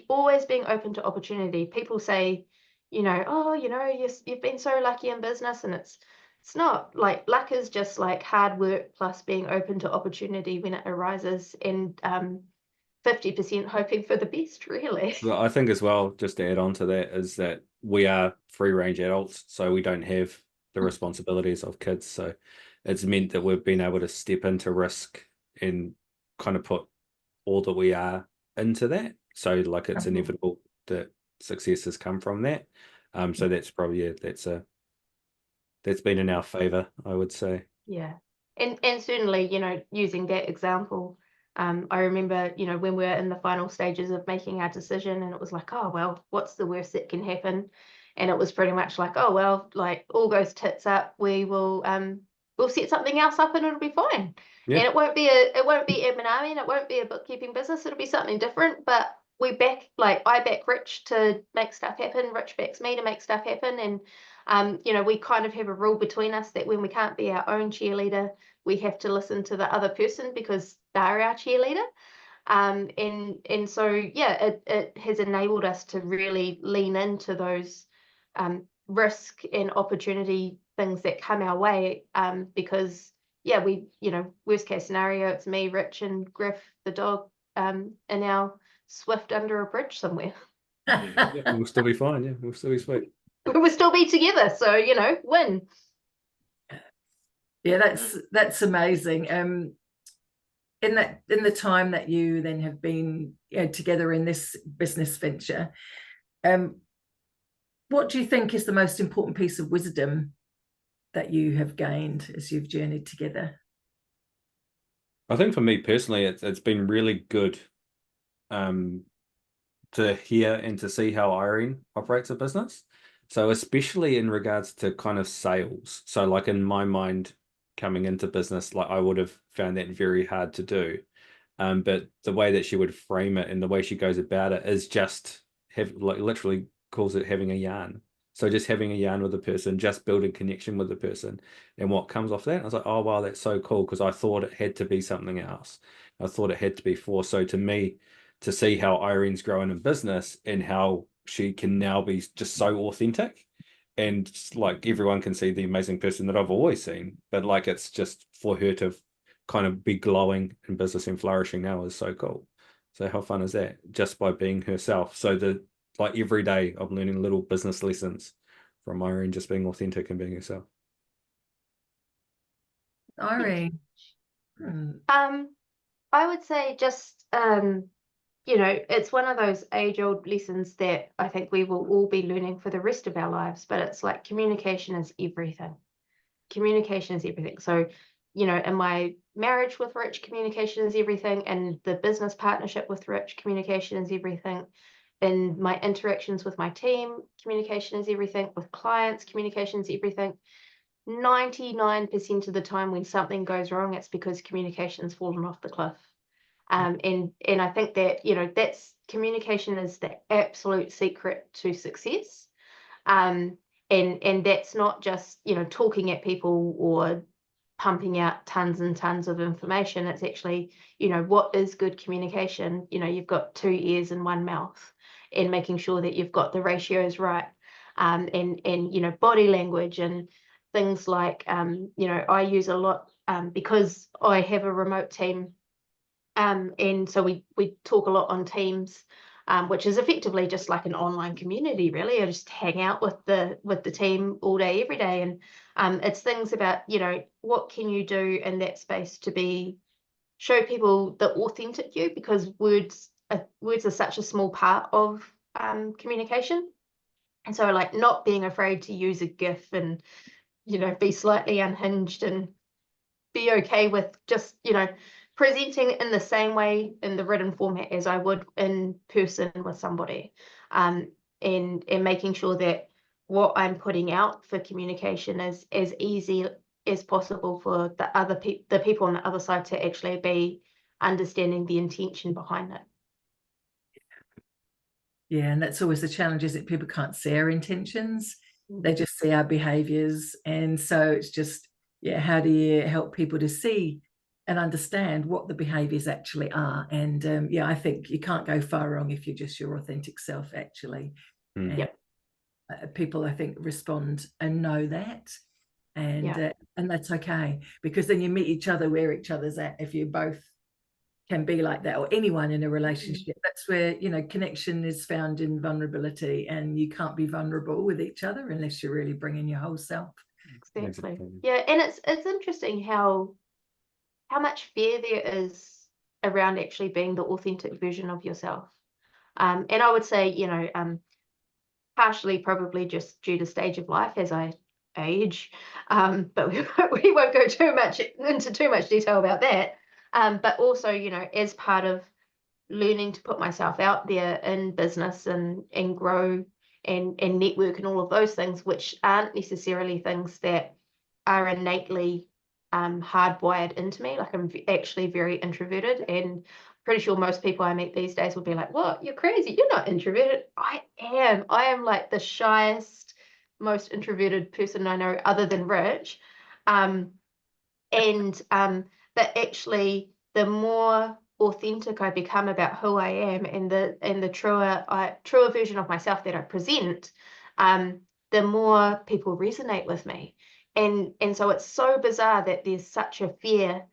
C: always being open to opportunity. People say, oh, you've been so lucky in business, and it's not. Like, luck is just like hard work plus being open to opportunity when it arises, and 50% hoping for the best, really.
B: Well, I think as well, just to add on to that, is that we are free range adults, so we don't have the responsibilities of kids. So it's meant that we've been able to step into risk and kind of put all that we are into that. So like, it's inevitable that success has come from that. So that's probably, that's been in our favor, I would say.
C: Yeah. And certainly, using that example, I remember, when we were in the final stages of making our decision, and it was like, oh, well, what's the worst that can happen? And it was pretty much like, oh, well, like, all goes tits up, we will we'll set something else up and it'll be fine.
B: Yeah.
C: And it won't be Admin Army, and it won't be a bookkeeping business, it'll be something different. But I back Rich to make stuff happen, Rich backs me to make stuff happen. And we kind of have a rule between us that when we can't be our own cheerleader, we have to listen to the other person, because they're our cheerleader. And so, it has enabled us to really lean into those risk and opportunity things that come our way, because worst case scenario, it's me, Rich, and Griff the dog, and now Swift under a bridge somewhere.
B: Yeah, we'll still be fine. Yeah, we'll still be sweet.
C: We'll still be together, so win.
A: Yeah, that's amazing. In the time that you then have been together in this business venture, what do you think is the most important piece of wisdom that you have gained as you've journeyed together?
B: I think for me personally, it's been really good to hear and to see how Irene operates a business. So especially in regards to kind of sales. So like, in my mind, coming into business, like, I would have found that very hard to do. But the way that she would frame it and the way she goes about it is just literally calls it having a yarn. So just having a yarn with a person, just building connection with the person, and what comes off that. I was like, oh wow, that's so cool, because I thought it had to be something else. I thought it had to be for. So to me, to see how Irene's growing in business and how she can now be just so authentic, and like, everyone can see the amazing person that I've always seen, but like, it's just for her to kind of be glowing in business and flourishing now is so cool. So how fun is that? Just by being herself. So like every day I'm learning little business lessons from Irene, just being authentic and being herself.
A: Irene.
C: I would say just you know, it's one of those age-old lessons that I think we will all be learning for the rest of our lives, but it's like communication is everything. Communication is everything. So, you know, in my marriage with Rich, communication is everything. And the business partnership with Rich, communication is everything. In my interactions with my team, communication is everything. With clients, communication is everything. 99% of the time when something goes wrong, it's because communication's fallen off the cliff. And I think that, you know, that's communication is the absolute secret to success. And that's not just, you know, talking at people or pumping out tons and tons of information. It's actually, you know, what is good communication? You know, you've got 2 ears and 1 mouth, and making sure that you've got the ratios right, and you know, body language and things like, you know, I use a lot because I have a remote team. And so we talk a lot on Teams, which is effectively just like an online community, really. I just hang out with the team all day, every day. And it's things about, you know, what can you do in that space to show people the authentic you, because words are such a small part of communication. And so like not being afraid to use a GIF and, you know, be slightly unhinged and be okay with just, you know, presenting in the same way in the written format as I would in person with somebody, and making sure that what I'm putting out for communication is as easy as possible for the people on the other side to actually be understanding the intention behind it.
A: Yeah, and that's always the challenge, is that people can't see our intentions. They just see our behaviors. And so it's just, yeah, how do you help people to see and understand what the behaviors actually are? And yeah, I think you can't go far wrong if you're just your authentic self, actually. And people, I think, respond and know that. And that's okay, because then you meet each other where each other's at. If you both can be like that, or anyone in a relationship, that's where, you know, connection is found in vulnerability, and you can't be vulnerable with each other unless you're really bringing your whole self.
C: Exactly. Yeah, and it's interesting how much fear there is around actually being the authentic version of yourself. And I would say, you know, partially probably just due to stage of life as I age, but we won't go into too much detail about that. But also, you know, as part of learning to put myself out there in business and grow and network and all of those things, which aren't necessarily things that are innately hardwired into me. Like, I'm actually very introverted, and pretty sure most people I meet these days would be like, "What? You're crazy. You're not introverted." I am like the shyest, most introverted person I know, other than Rich. But actually, the more authentic I become about who I am, and the truer version of myself that I present, the more people resonate with me. And so it's so bizarre that there's such a fear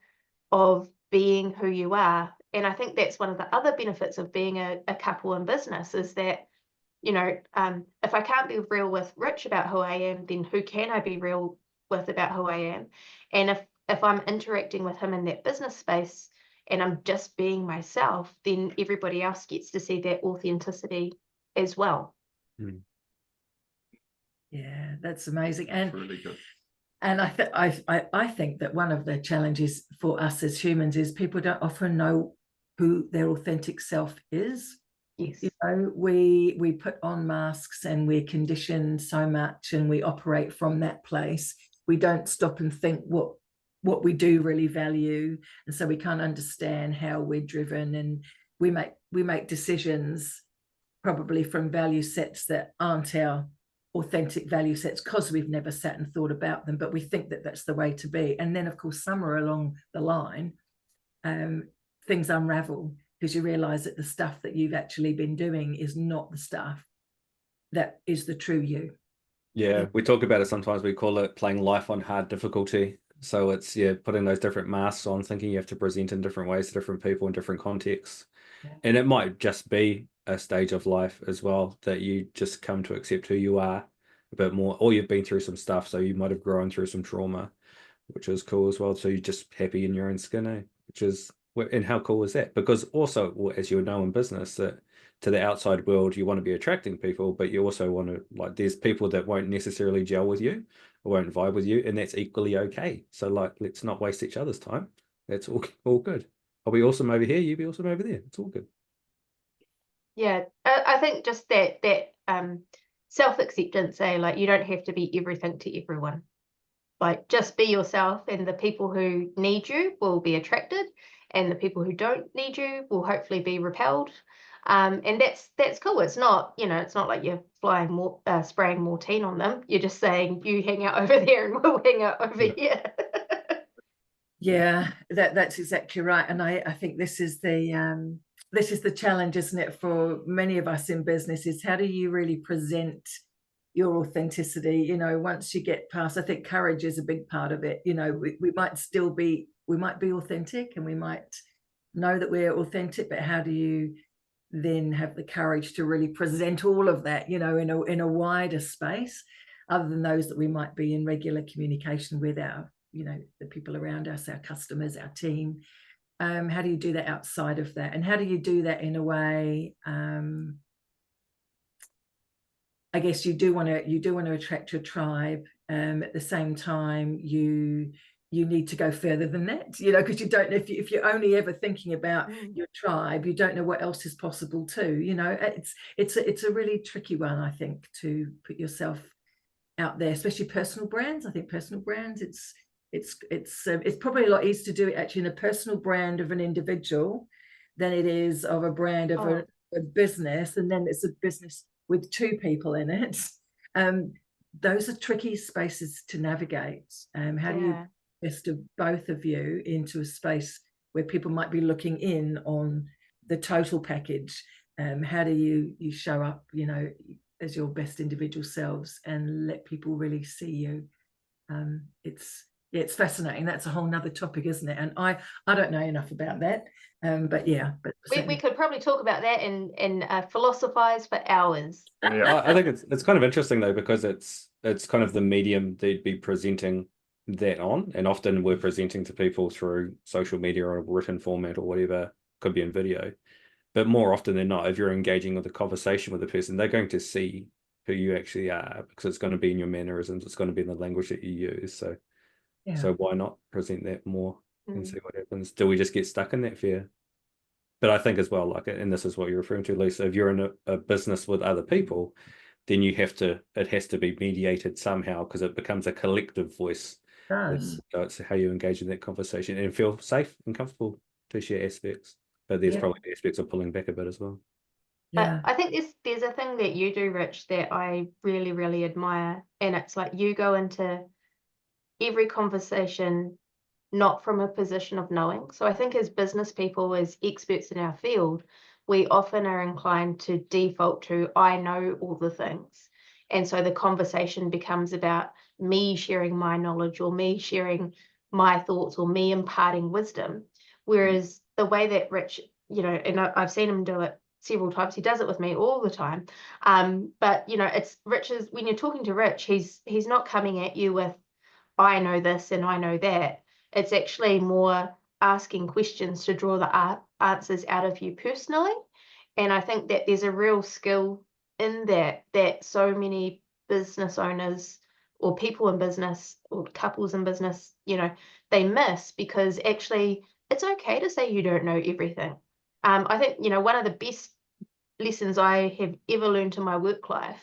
C: of being who you are. And I think that's one of the other benefits of being a couple in business, is that, you know, if I can't be real with Rich about who I am, then who can I be real with about who I am? And if I'm interacting with him in that business space and I'm just being myself, then everybody else gets to see that authenticity as well.
A: Yeah, that's amazing. And
D: Really good.
A: And I think that one of the challenges for us as humans is people don't often know who their authentic self is.
C: Yes.
A: You know, we put on masks and we're conditioned so much, and we operate from that place. We don't stop and think what we do really value, and so we can't understand how we're driven, and we make decisions probably from value sets that aren't our authentic value sets, because we've never sat and thought about them, but we think that that's the way to be. And then, of course, somewhere along the line, things unravel, because you realize that the stuff that you've actually been doing is not the stuff that is the true you.
B: Yeah, we talk about it sometimes. We call it playing life on hard difficulty. So it's, yeah, putting those different masks on, thinking you have to present in different ways to different people in different contexts. And it might just be a stage of life as well, that you just come to accept who you are a bit more, or you've been through some stuff, so you might have grown through some trauma, which is cool as well. So you're just happy in your own skin, eh? Which is, and how cool is that? Because also, well, as you know in business, that to the outside world, you want to be attracting people, but you also want to, like, there's people that won't necessarily gel with you or won't vibe with you, and that's equally okay. So, like, let's not waste each other's time. That's all good. I'll be awesome over here, you be awesome over there. It's all good.
C: Yeah, I think just that self-acceptance, like you don't have to be everything to everyone. Like, just be yourself, and the people who need you will be attracted, and the people who don't need you will hopefully be repelled. And that's cool. It's not, it's not like you're spraying Mortine on them. You're just saying, you hang out over there and we'll hang out over here.
A: Yeah, that's exactly right. And I think this is the challenge, isn't it, for many of us in business, is how do you really present your authenticity? Once you get past, I think courage is a big part of it. We might be authentic, and we might know that we're authentic, but how do you then have the courage to really present all of that, in a wider space, other than those that we might be in regular communication with our, the people around us, our customers, our team. How do you do that outside of that? And how do you do that in a way? I guess you do want to attract your tribe. At the same time, you need to go further than that, because you don't know, if you're only ever thinking about your tribe, you don't know what else is possible too. It's a really tricky one, I think, to put yourself out there, especially personal brands. I think personal brands, it's probably a lot easier to do it actually in a personal brand of an individual than it is of a brand of a business, and then it's a business with two people in it. Those are tricky spaces to navigate. How do you best of both of you into a space where people might be looking in on the total package? How do you show up, as your best individual selves and let people really see you? It's fascinating. That's a whole nother topic, isn't it? And I don't know enough about that. But
C: we could probably talk about that and philosophize for hours.
B: Yeah, I think it's kind of interesting though, because it's kind of the medium they'd be presenting that on, and often we're presenting to people through social media or a written format or whatever, could be in video. But more often than not, if you're engaging with a conversation with a person, they're going to see who you actually are, because it's going to be in your mannerisms, it's going to be in the language that you use. So why not present that more and see what happens? Do we just get stuck in that fear? But I think as well, like, and this is what you're referring to, Lisa, if you're in a business with other people, then it has to be mediated somehow, because it becomes a collective voice.
A: does.
B: So it's how you engage in that conversation and feel safe and comfortable to share aspects. But there's probably aspects of pulling back a bit as well.
A: Yeah.
C: I think there's a thing that you do, Rich, that I really, really admire. And it's like you go into every conversation not from a position of knowing. So I think as business people, as experts in our field, we often are inclined to default to, I know all the things. And so the conversation becomes about me sharing my knowledge, or me sharing my thoughts, or me imparting wisdom. Whereas the way that Rich, and I've seen him do it several times, he does it with me all the time. But it's Rich's, when you're talking to Rich, he's not coming at you with, I know this and I know that. It's actually more asking questions to draw the answers out of you personally. And I think that there's a real skill in that so many business owners or people in business or couples in business, they miss, because actually it's okay to say you don't know everything. I think, one of the best lessons I have ever learned in my work life,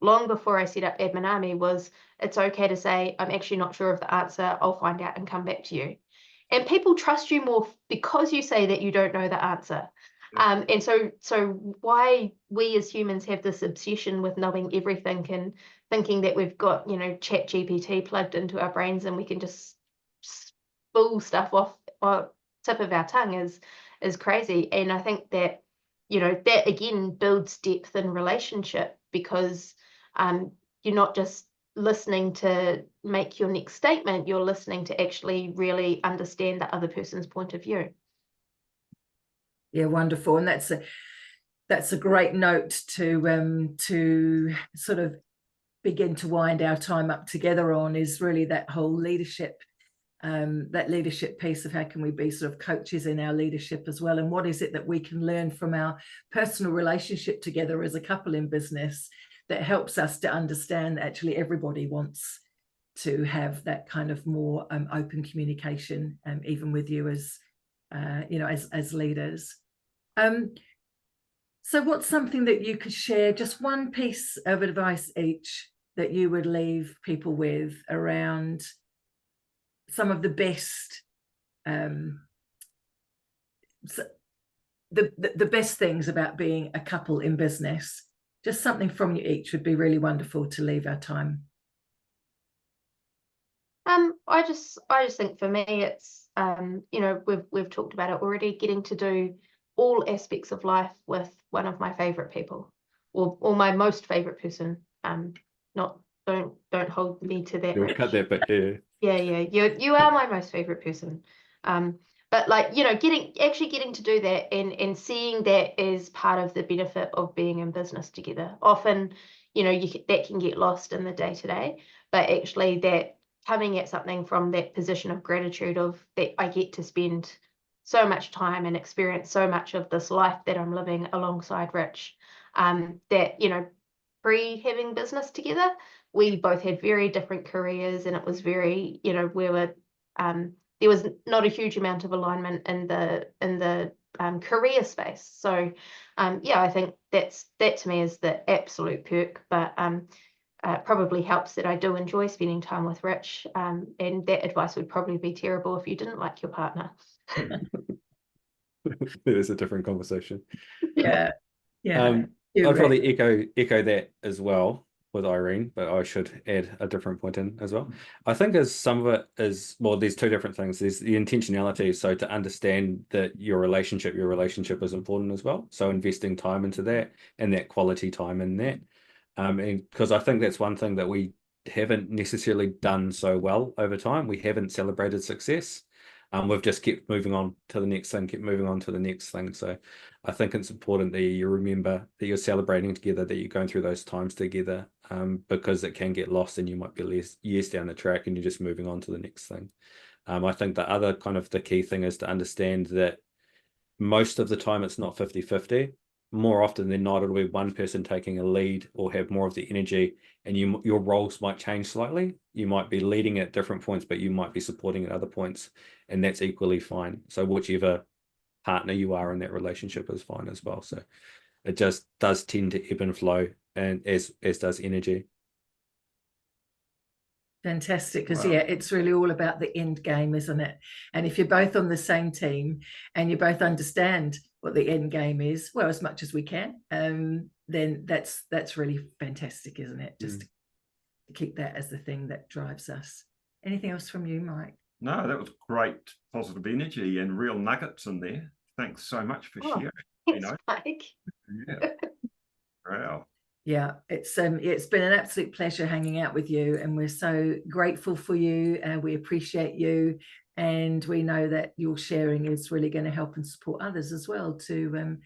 C: long before I set up Admin Army, was it's okay to say, I'm actually not sure of the answer, I'll find out and come back to you. And people trust you more because you say that you don't know the answer. And so why we as humans have this obsession with knowing everything and thinking that we've got, Chat GPT plugged into our brains and we can just spool stuff off tip of our tongue is crazy. And I think that that again builds depth in relationship, because you're not just listening to make your next statement, you're listening to actually really understand the other person's point of view.
A: Yeah, wonderful. And that's a great note to sort of begin to wind our time up together on, is really that whole leadership, that leadership piece of how can we be sort of coaches in our leadership as well, and what is it that we can learn from our personal relationship together as a couple in business that helps us to understand that actually everybody wants to have that kind of more open communication, even with you as as leaders. So what's something that you could share, just one piece of advice each that you would leave people with around some of the best, the best things about being a couple in business? Just something from you each would be really wonderful to leave our time.
C: I just think for me it's we've talked about it already, getting to do all aspects of life with one of my favorite people, or my most favorite person. Don't hold me to that.
B: We'll cut that, but
C: Yeah, you are my most favorite person. But like, getting to do that and seeing that as part of the benefit of being in business together. Often, that can get lost in the day-to-day, but actually that coming at something from that position of gratitude of that I get to spend so much time and experience so much of this life that I'm living alongside Rich, that, pre having business together, we both had very different careers, and it was very, we were, there was not a huge amount of alignment in the career space. So, I think that to me is the absolute perk, but probably helps that I do enjoy spending time with Rich, and that advice would probably be terrible if you didn't like your partner.
B: it is a different conversation.
A: Yeah.
B: I'd probably echo that as well with Irene, but I should add a different point in as well. I think as some of it is, well, there's two different things. There's the intentionality, so to understand that your relationship is important as well. So investing time into that, and that quality time in that. And because I think that's one thing that we haven't necessarily done so well over time. We haven't celebrated success. We've just kept moving on to the next thing, So I think it's important that you remember that you're celebrating together, that you're going through those times together, because it can get lost and you might be less years down the track and you're just moving on to the next thing. I think the other kind of the key thing is to understand that most of the time it's not 50-50. More often than not, it'll be one person taking a lead or have more of the energy, and your roles might change slightly. You might be leading at different points, but you might be supporting at other points, and that's equally fine. So whichever partner you are in that relationship is fine as well. So it just does tend to ebb and flow, and as does energy.
A: Fantastic, because
D: Wow.
A: it's really all about the end game, isn't it? And if you're both on the same team and you both understand what the end game is, well, as much as we can, then that's really fantastic, isn't it? Just to keep that as the thing that drives us. Anything else from you, Mike?
D: No, that was great positive energy and real nuggets in there. Thanks so much for sharing.
C: Thanks, Mike.
D: Yeah. Wow.
A: Yeah, it's been an absolute pleasure hanging out with you, and we're so grateful for you, and we appreciate you, and we know that your sharing is really going to help and support others as well to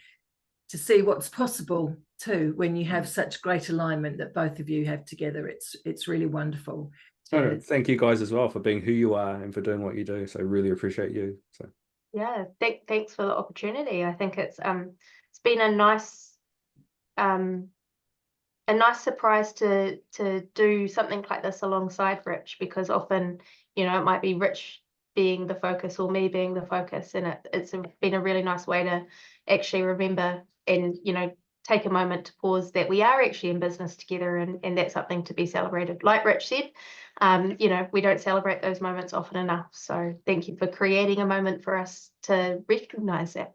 A: see what's possible too when you have such great alignment that both of you have together. It's really wonderful.
B: Thank you guys as well for being who you are and for doing what you do. So really appreciate you. So
C: yeah, thanks for the opportunity. I think it's been a nice surprise to do something like this alongside Rich, because often, it might be Rich being the focus or me being the focus, and it's been a really nice way to actually remember and take a moment to pause that we are actually in business together, and that's something to be celebrated. Like Rich said, we don't celebrate those moments often enough. So thank you for creating a moment for us to recognize that.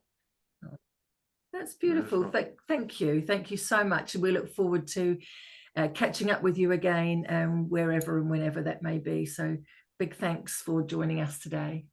A: That's beautiful. Thank you so much, and we look forward to catching up with you again, wherever and whenever that may be. So big thanks for joining us today.